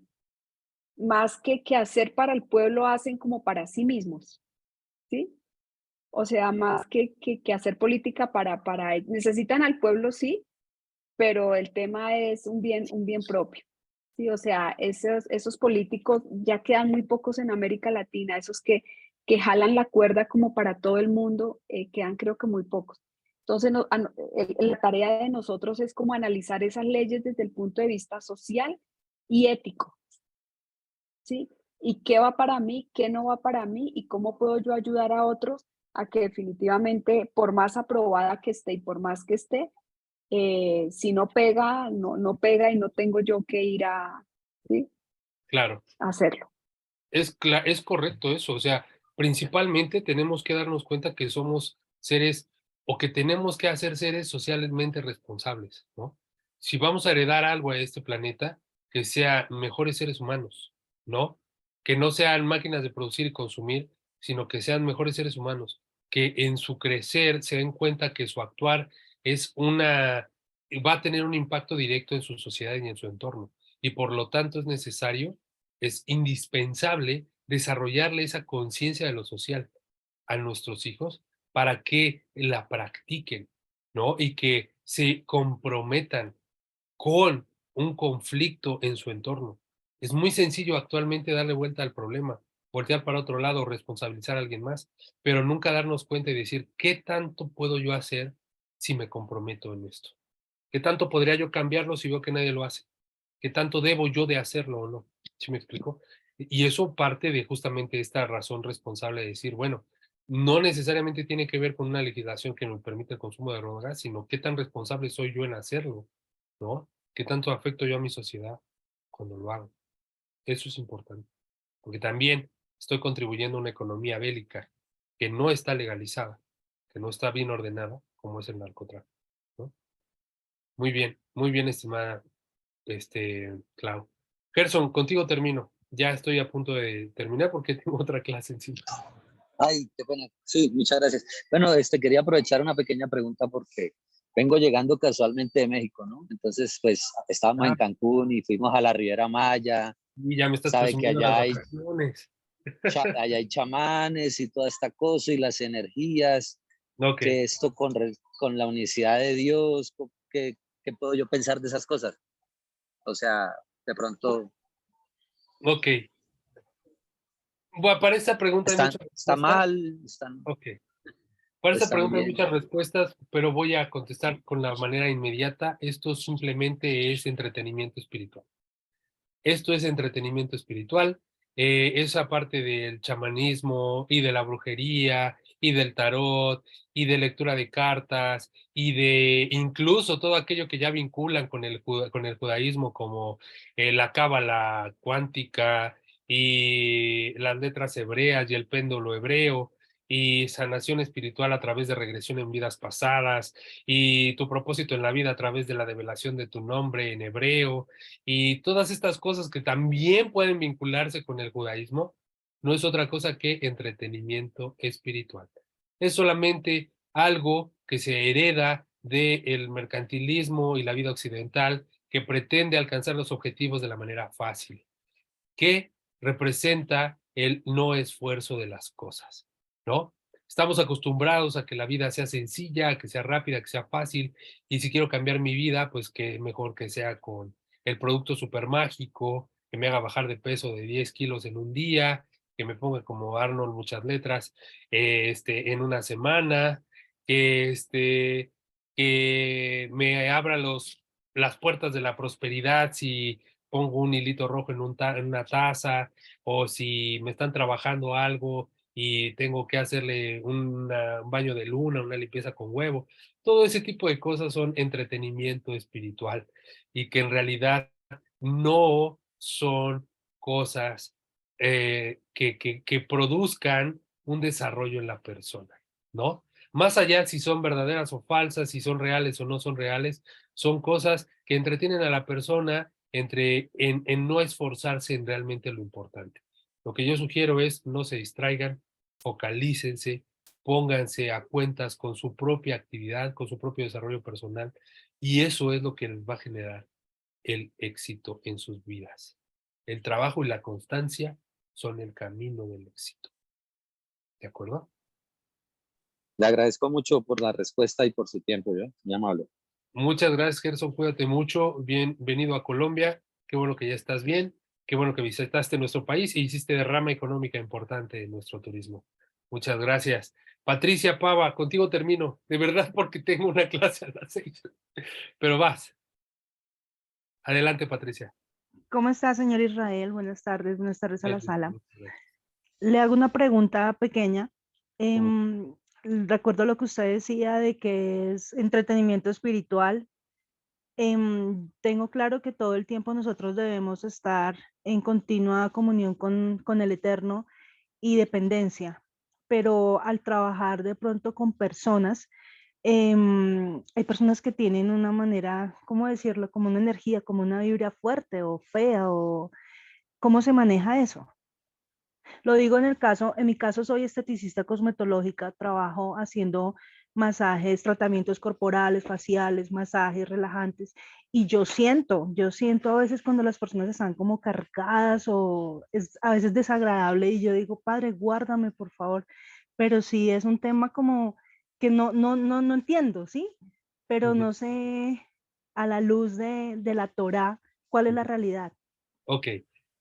más que hacer para el pueblo, hacen como para sí mismos, ¿sí? O sea, más que hacer política necesitan al pueblo, sí, pero el tema es un bien propio. Sí, o sea, esos políticos ya quedan muy pocos en América Latina, esos que jalan la cuerda como para todo el mundo, quedan creo que muy pocos. Entonces, la tarea de nosotros es como analizar esas leyes desde el punto de vista social y ético, ¿sí? Y qué va para mí, qué no va para mí y cómo puedo yo ayudar a otros a que definitivamente, por más aprobada que esté y por más que esté, si no pega, no pega y no tengo yo que ir ¿sí? Claro. a hacerlo. Es correcto eso, o sea, principalmente tenemos que darnos cuenta que somos seres o que tenemos que hacer seres socialmente responsables, ¿no? Si vamos a heredar algo a este planeta, que sea mejores seres humanos, ¿no? Que no sean máquinas de producir y consumir, sino que sean mejores seres humanos, que en su crecer se den cuenta que su actuar va a tener un impacto directo en su sociedad y en su entorno, y por lo tanto es indispensable desarrollarle esa conciencia de lo social a nuestros hijos para que la practiquen, ¿no? Y que se comprometan con un conflicto en su entorno. Es muy sencillo actualmente darle vuelta al problema, voltear para otro lado, responsabilizar a alguien más, pero nunca darnos cuenta y decir, ¿qué tanto puedo yo hacer si me comprometo en esto? ¿Qué tanto podría yo cambiarlo si veo que nadie lo hace? ¿Qué tanto debo yo de hacerlo o no? ¿Sí me explico? Y eso parte de justamente esta razón responsable de decir, bueno, no necesariamente tiene que ver con una legislación que nos permite el consumo de drogas, sino qué tan responsable soy yo en hacerlo, ¿no? ¿Qué tanto afecto yo a mi sociedad cuando lo hago? Eso es importante, porque también estoy contribuyendo a una economía bélica que no está legalizada, que no está bien ordenada, como es el narcotráfico, ¿no? muy bien, estimada Clau. Gerson, contigo termino. Ya estoy a punto de terminar porque tengo otra clase encima. Ay, qué pena. Sí, muchas gracias. Bueno, quería aprovechar una pequeña pregunta porque vengo llegando casualmente de México, ¿no? Entonces, pues, estábamos en Ah, Cancún y fuimos a la Riviera Maya. y ya me estás Sabe que presumiendo las allá hay, vacaciones. allá hay chamanes y toda esta cosa y las energías, Ok, que esto con la unicidad de Dios, ¿qué puedo yo pensar de esas cosas? O sea, de pronto, ok. Bueno, para esta pregunta hay muchas está respuestas. mal, están, Ok. Para esta están pregunta hay bien. muchas respuestas, pero voy a contestar con la manera inmediata. Esto simplemente es entretenimiento espiritual. Esto es entretenimiento espiritual, esa parte del chamanismo y de la brujería y del tarot y de lectura de cartas y de incluso todo aquello que ya vinculan con con el judaísmo como la cábala cuántica y las letras hebreas y el péndulo hebreo y sanación espiritual a través de regresión en vidas pasadas y tu propósito en la vida a través de la develación de tu nombre en hebreo y todas estas cosas que también pueden vincularse con el judaísmo, no es otra cosa que entretenimiento espiritual. Es solamente algo que se hereda del mercantilismo y la vida occidental que pretende alcanzar los objetivos de la manera fácil, que representa el no esfuerzo de las cosas, ¿no? Estamos acostumbrados a que la vida sea sencilla, a que sea rápida, que sea fácil, y si quiero cambiar mi vida, pues que mejor que sea con el producto super mágico, que me haga bajar de peso de 10 kilos en un día, que me ponga como Arnold muchas letras, en una semana, que, que me abra las puertas de la prosperidad si pongo un hilito rojo en una taza, o si me están trabajando algo y tengo que hacerle un baño de luna, una limpieza con huevo. Todo ese tipo de cosas son entretenimiento espiritual y que en realidad no son cosas que produzcan un desarrollo en la persona, ¿no? Más allá si son verdaderas o falsas, si son reales o no son reales, son cosas que entretienen a la persona en no esforzarse en realmente lo importante. Lo que yo sugiero es no se distraigan, focalícense, pónganse a cuentas con su propia actividad, con su propio desarrollo personal, y eso es lo que les va a generar el éxito en sus vidas. El trabajo y la constancia son el camino del éxito. ¿De acuerdo? Le agradezco mucho por la respuesta y por su tiempo, ¿yo? Muy amable. Muchas gracias, Gerson. Cuídate mucho. Bienvenido a Colombia. Qué bueno que ya estás bien. Qué bueno que visitaste nuestro país y hiciste derrama económica importante en nuestro turismo. Muchas gracias. Patricia Pava, contigo termino. De verdad, porque tengo una clase a las 6. Pero vas. Adelante, Patricia. ¿Cómo está, señor Israel? Buenas tardes a la sala. Muchas gracias. Le hago una pregunta pequeña. Recuerdo lo que usted decía de que es entretenimiento espiritual. Tengo claro que todo el tiempo nosotros debemos estar en continua comunión con el Eterno y dependencia, pero al trabajar de pronto con personas, hay personas que tienen una manera, ¿cómo decirlo? Como una energía, como una vibra fuerte o fea, o ¿cómo se maneja eso? Lo digo en mi caso soy esteticista cosmetológica, trabajo haciendo masajes, tratamientos corporales, faciales, masajes relajantes, y yo siento a veces cuando las personas están como cargadas o es a veces desagradable y yo digo, Padre, guárdame, por favor, pero sí es un tema como que no entiendo, ¿sí? Pero Ujú, no sé a la luz de la Torá, ¿cuál es la ujú. realidad? Ok,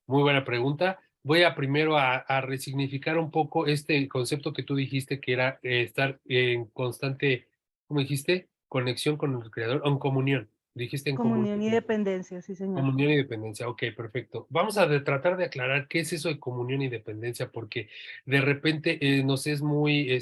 muy buena pregunta. Voy a primero a resignificar un poco este concepto que tú dijiste, que era estar en constante, ¿cómo dijiste? Conexión con el creador, o en comunión. Dijiste en comunión. Comunión y dependencia, sí, señor. Comunión y dependencia, ok, perfecto. Vamos a tratar de aclarar qué es eso de comunión y dependencia, porque de repente nos es muy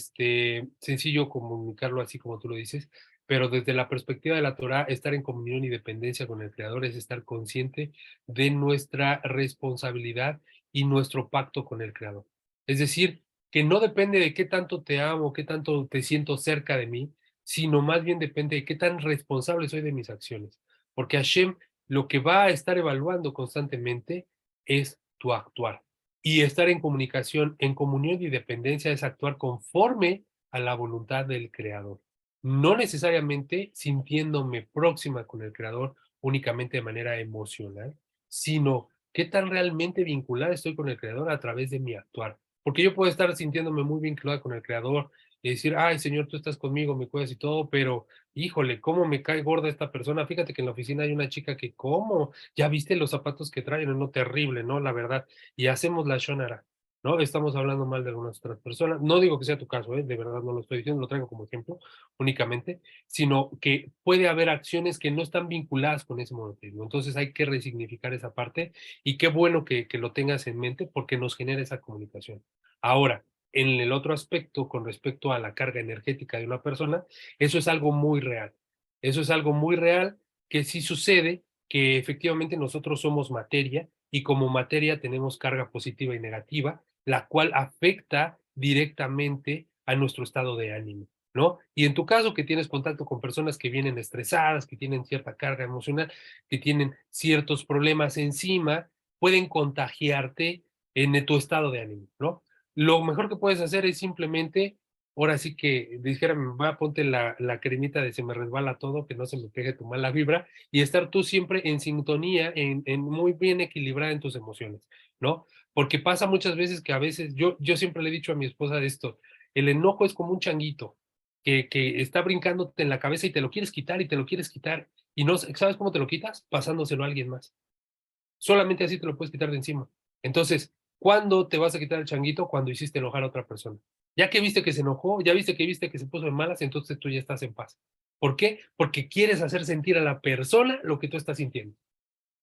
sencillo comunicarlo así como tú lo dices, pero desde la perspectiva de la Torá, estar en comunión y dependencia con el Creador es estar consciente de nuestra responsabilidad y nuestro pacto con el Creador. Es decir, que no depende de qué tanto te amo, qué tanto te siento cerca de mí, sino más bien depende de qué tan responsable soy de mis acciones. Porque Hashem lo que va a estar evaluando constantemente es tu actuar. Y estar en comunicación, en comunión y dependencia es actuar conforme a la voluntad del Creador. No necesariamente sintiéndome próxima con el Creador únicamente de manera emocional, sino qué tan realmente vinculada estoy con el Creador a través de mi actuar. Porque yo puedo estar sintiéndome muy vinculada con el Creador y decir, ay, Señor, tú estás conmigo, me cuidas y todo, pero híjole, cómo me cae gorda esta persona. Fíjate que en la oficina hay una chica que, ¿cómo? Ya viste los zapatos que traen, no, terrible, ¿no? La verdad. Y hacemos la shonara, ¿no? Estamos hablando mal de algunas otras personas. No digo que sea tu caso, ¿eh? De verdad no lo estoy diciendo, lo traigo como ejemplo únicamente, sino que puede haber acciones que no están vinculadas con ese monoteísmo. Entonces hay que resignificar esa parte y qué bueno que lo tengas en mente porque nos genera esa comunicación. Ahora, en el otro aspecto, con respecto a la carga energética de una persona, eso es algo muy real. Eso es algo muy real que sí sucede, que efectivamente nosotros somos materia y como materia tenemos carga positiva y negativa, la cual afecta directamente a nuestro estado de ánimo, ¿no? Y en tu caso que tienes contacto con personas que vienen estresadas, que tienen cierta carga emocional, que tienen ciertos problemas encima, pueden contagiarte en tu estado de ánimo, ¿no? Lo mejor que puedes hacer es simplemente ahora sí que dijérame, va, ponte la cremita de se me resbala todo, que no se me pegue tu mala vibra, y estar tú siempre en sintonía, en muy bien equilibrada en tus emociones, ¿no? Porque pasa muchas veces que a veces, yo siempre le he dicho a mi esposa esto, el enojo es como un changuito que está brincándote en la cabeza y te lo quieres quitar y te lo quieres quitar, y no, ¿sabes cómo te lo quitas? Pasándoselo a alguien más. Solamente así te lo puedes quitar de encima. Entonces, ¿cuándo te vas a quitar el changuito? Cuando hiciste enojar a otra persona. Ya que viste que se enojó, ya viste que se puso de malas, entonces tú ya estás en paz. ¿Por qué? Porque quieres hacer sentir a la persona lo que tú estás sintiendo.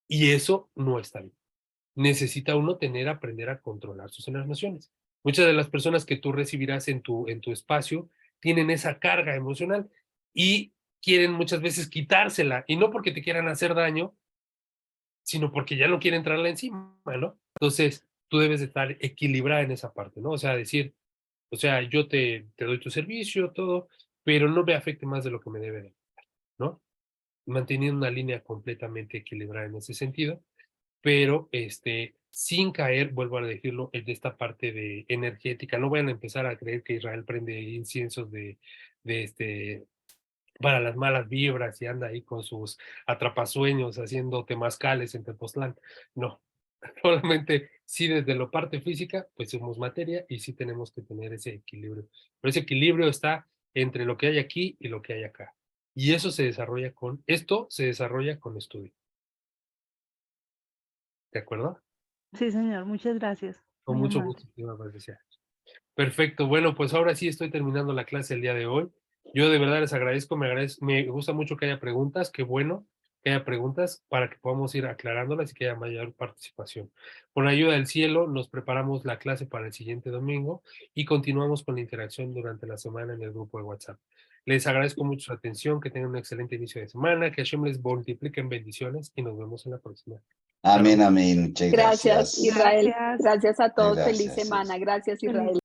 Y eso no está bien. Necesita uno aprender a controlar sus emociones. Muchas de las personas que tú recibirás en tu espacio tienen esa carga emocional y quieren muchas veces quitársela. Y no porque te quieran hacer daño, sino porque ya no quiere entrarle encima, ¿no? Entonces, tú debes de estar equilibrada en esa parte, ¿no? O sea, decir, o sea, yo te doy tu servicio, todo, pero no me afecte más de lo que me debe de, ¿no? Manteniendo una línea completamente equilibrada en ese sentido. pero sin caer, vuelvo a decirlo, en esta parte de energética. No vayan a empezar a creer que Israel prende inciensos para las malas vibras y anda ahí con sus atrapasueños haciendo temazcales en Tepoztlán. No, solamente sí desde la parte física, pues somos materia y sí tenemos que tener ese equilibrio. Pero ese equilibrio está entre lo que hay aquí y lo que hay acá. Y eso se desarrolla esto se desarrolla con estudio. ¿De acuerdo? Sí, señor, muchas gracias. Con Muy mucho amable. gusto, señora Patricia. Perfecto, bueno, pues ahora sí estoy terminando la clase el día de hoy. Yo de verdad les agradezco, me gusta mucho que haya preguntas, qué bueno que haya preguntas para que podamos ir aclarándolas y que haya mayor participación. Con la ayuda del cielo nos preparamos la clase para el siguiente domingo y continuamos con la interacción durante la semana en el grupo de WhatsApp. Les agradezco mucho su atención, que tengan un excelente inicio de semana, que Hashem les multiplique en bendiciones y nos vemos en la próxima. Amén, amén. Muchas Gracias, gracias. Israel. Gracias. Gracias a todos. Feliz Gracias. semana. Gracias, Israel.